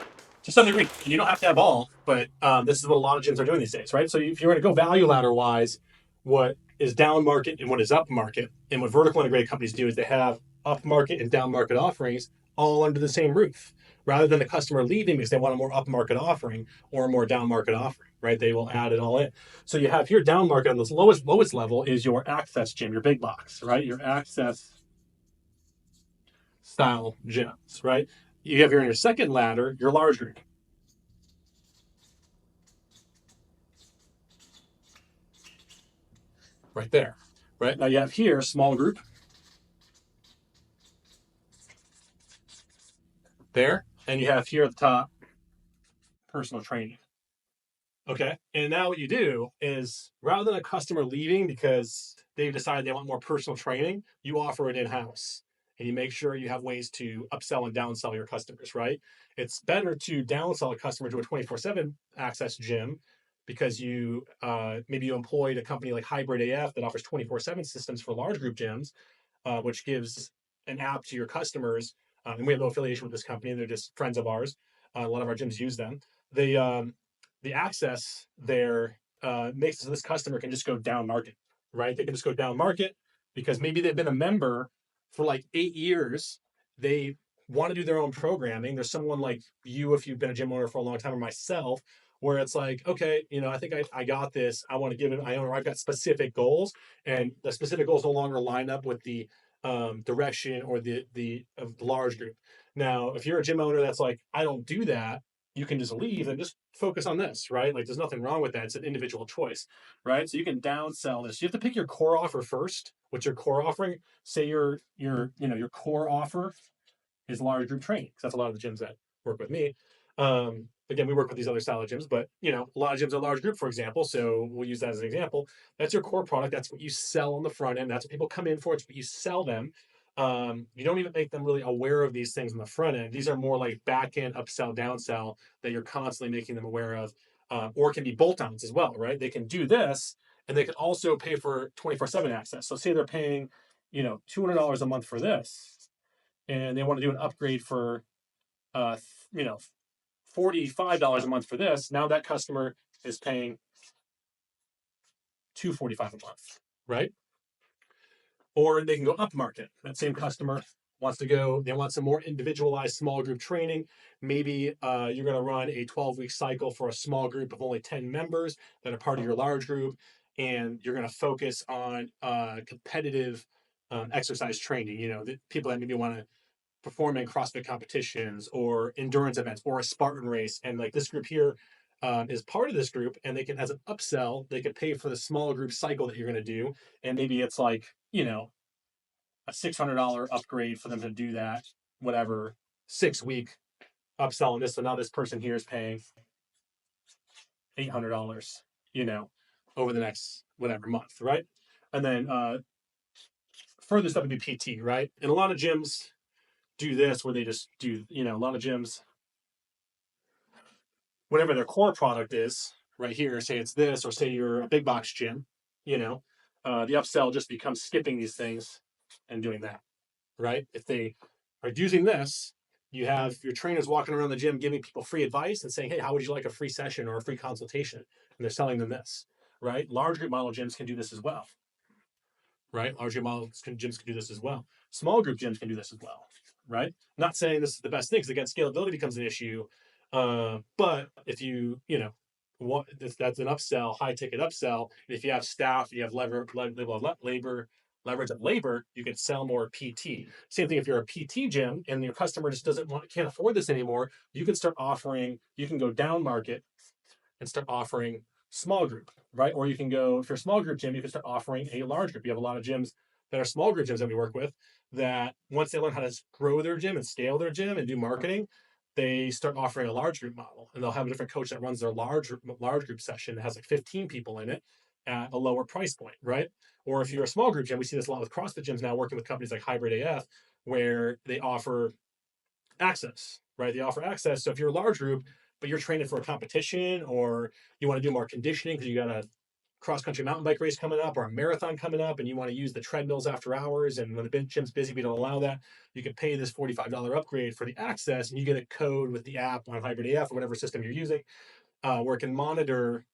To some degree. You don't have to have all, but this is what a lot of gyms are doing these days, right? So if you're going to go value ladder wise, what is down market and what is up market, and what vertical integrated companies do is they have up market and down market offerings all under the same roof, rather than the customer leaving because they want a more up market offering or a more down market offering, right? They will add it all in. So you have here down market on this lowest level is your access gym, your big box, right? Your access style gyms, right? You have here in your second ladder, your large group. Right there, right? Now you have here small group. There, and you have here at the top, personal training. Okay, and now what you do is rather than a customer leaving because they've decided they want more personal training, you offer it in-house. And you make sure you have ways to upsell and downsell your customers, right? It's better to downsell a customer to a 24/7 access gym because maybe you employed a company like Hybrid AF that offers 24/7 systems for large group gyms, which gives an app to your customers. And we have no affiliation with this company; they're just friends of ours. A lot of our gyms use them. The access there makes it so this customer can just go down market, right? They can just go down market because maybe they've been a member for like 8 years. They want to do their own programming. There's someone like you, if you've been a gym owner for a long time, or myself, where it's like, okay, I think I got this. I want to give it. I've got specific goals, and the specific goals no longer line up with the direction or the of the large group. Now, if you're a gym owner that's like, I don't do that, you can just leave and just focus on this, right? Like there's nothing wrong with that. It's an individual choice, right? So you can downsell this. You have to pick your core offer first. What's your core offering? Say your core offer is large group training, because that's a lot of the gyms that work with me. Again, we work with these other style of gyms, but a lot of gyms are large group, for example. So we'll use that as an example. That's your core product. That's what you sell on the front end. That's what people come in for. It's what you sell them. You don't even make them really aware of these things on the front end. These are more like back end upsell, downsell that you're constantly making them aware of, or it can be bolt-ons as well, right? They can do this, and they can also pay for 24/7 access. So say they're paying, $200 a month for this, and they want to do an upgrade for, uh, $45 a month for this. Now that customer is paying $245 a month, right? Or they can go up market. That same customer they want some more individualized small group training. Maybe you're going to run a 12-week cycle for a small group of only 10 members that are part of your large group, and you're going to focus on competitive exercise training. The people that maybe want to perform in CrossFit competitions or endurance events or a Spartan race. And like this group here is part of this group, and they can, as an upsell, they can pay for the small group cycle that you're going to do. And maybe it's like, a $600 upgrade for them to do that, whatever, 6-week upsell on this. So now this person here is paying $800, over the next whatever month, right? And then further stuff would be PT, right? And a lot of gyms do this where they just do, a lot of gyms, whatever their core product is, right here, say it's this, or say you're a big box gym, the upsell just becomes skipping these things and doing that, right? If they are using this, you have your trainers walking around the gym giving people free advice and saying, hey, how would you like a free session or a free consultation? And they're selling them this, right? Large group model gyms can do this as well, right? Large group model gyms can do this as well. Small group gyms can do this as well, right? I'm not saying this is the best thing, because again, scalability becomes an issue. But if that's an upsell, high ticket upsell. And if you have staff, you have leverage of labor, you can sell more PT. Same thing if you're a PT gym and your customer just can't afford this anymore, you can go down market and start offering small group, right? Or you can go, if you're a small group gym, you can start offering a large group. You have a lot of gyms that are small group gyms that we work with, that once they learn how to grow their gym and scale their gym and do marketing, they start offering a large group model, and they'll have a different coach that runs their large group session that has like 15 people in it at a lower price point, right? Or if you're a small group gym, we see this a lot with CrossFit gyms now, working with companies like Hybrid AF, where they offer access, right? They offer access. So if you're a large group, but you're training for a competition, or you want to do more conditioning because you got a cross-country mountain bike race coming up or a marathon coming up, and you want to use the treadmills after hours, and when the gym's busy, we don't allow that, you can pay this $45 upgrade for the access, and you get a code with the app on Hybrid AF or whatever system you're using, where it can monitor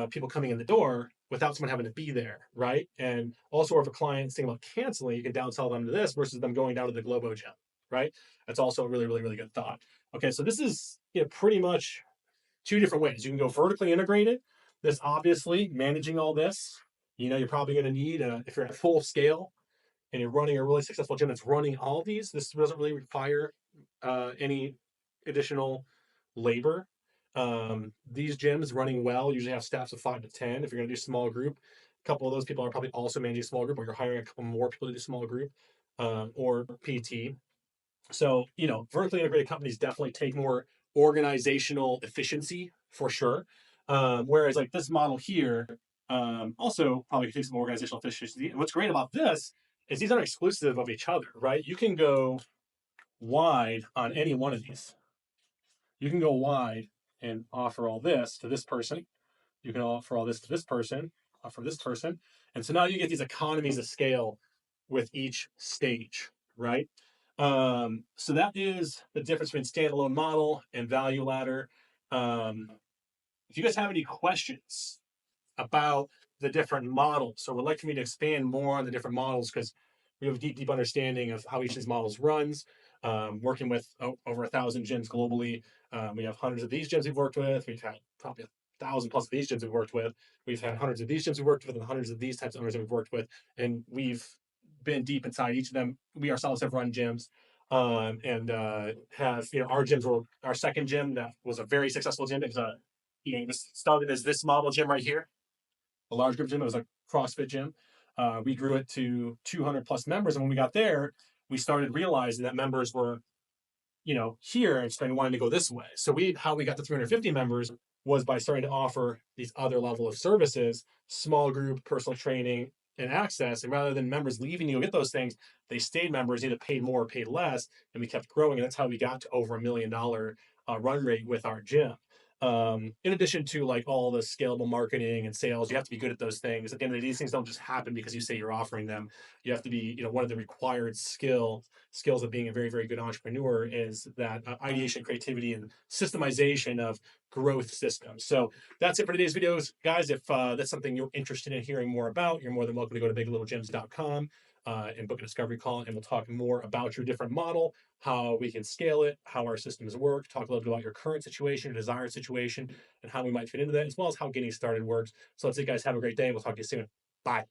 people coming in the door without someone having to be there, right? And also, if a client's thinking about canceling, you can downsell them to this versus them going down to the Globo gym, right? That's also a really, really, really good thought. Okay, so this is pretty much two different ways. You can go vertically integrated. This obviously managing all this, you're probably going to need if you're at full scale and you're running a really successful gym that's running all of these. This doesn't really require any additional labor. These gyms running well usually have staffs of 5 to 10. If you're going to do small group, a couple of those people are probably also managing small group, or you're hiring a couple more people to do small group, or PT. So, vertically integrated companies definitely take more organizational efficiency for sure. Whereas like this model here, also probably takes some organizational efficiency. And what's great about this is these aren't exclusive of each other, right? You can go wide on any one of these. You can go wide and offer all this to this person. You can offer all this to this person, offer this person. And so now you get these economies of scale with each stage, right? So that is the difference between standalone model and value ladder. If you guys have any questions about the different models, or would like for me to expand more on the different models, because we have a deep understanding of how each of these models runs, working with over 1,000 gyms globally. We have hundreds of these gyms we've worked with. We've had probably 1,000 plus of these gyms we've worked with. We've had hundreds of these gyms we've worked with, and hundreds of these types of owners that we've worked with. And we've been deep inside each of them. We ourselves have run gyms. and have, our second gym that was a very successful gym. It was it was started as this model gym right here, a large group gym. It was a CrossFit gym. We grew it to 200 plus members, and when we got there, we started realizing that members were, here and starting wanting to go this way. So how we got to 350 members was by starting to offer these other level of services, small group, personal training, and access. And rather than members leaving to go get those things, they stayed members, either paid more or paid less, and we kept growing. And that's how we got to over $1 million run rate with our gym. In addition to like all the scalable marketing and sales, you have to be good at those things. At the end of the day, these things don't just happen because you say you're offering them. You have to be, one of the required skills of being a very, very good entrepreneur is that ideation, creativity, and systemization of growth systems. So that's it for today's videos, guys. If that's something you're interested in hearing more about, you're more than welcome to go to biglittlegyms.com and book a discovery call, and we'll talk more about your different model, how we can scale it, how our systems work, talk a little bit about your current situation, your desired situation, and how we might fit into that, as well as how getting started works. So let's say, guys, have a great day. We'll talk to you soon. Bye.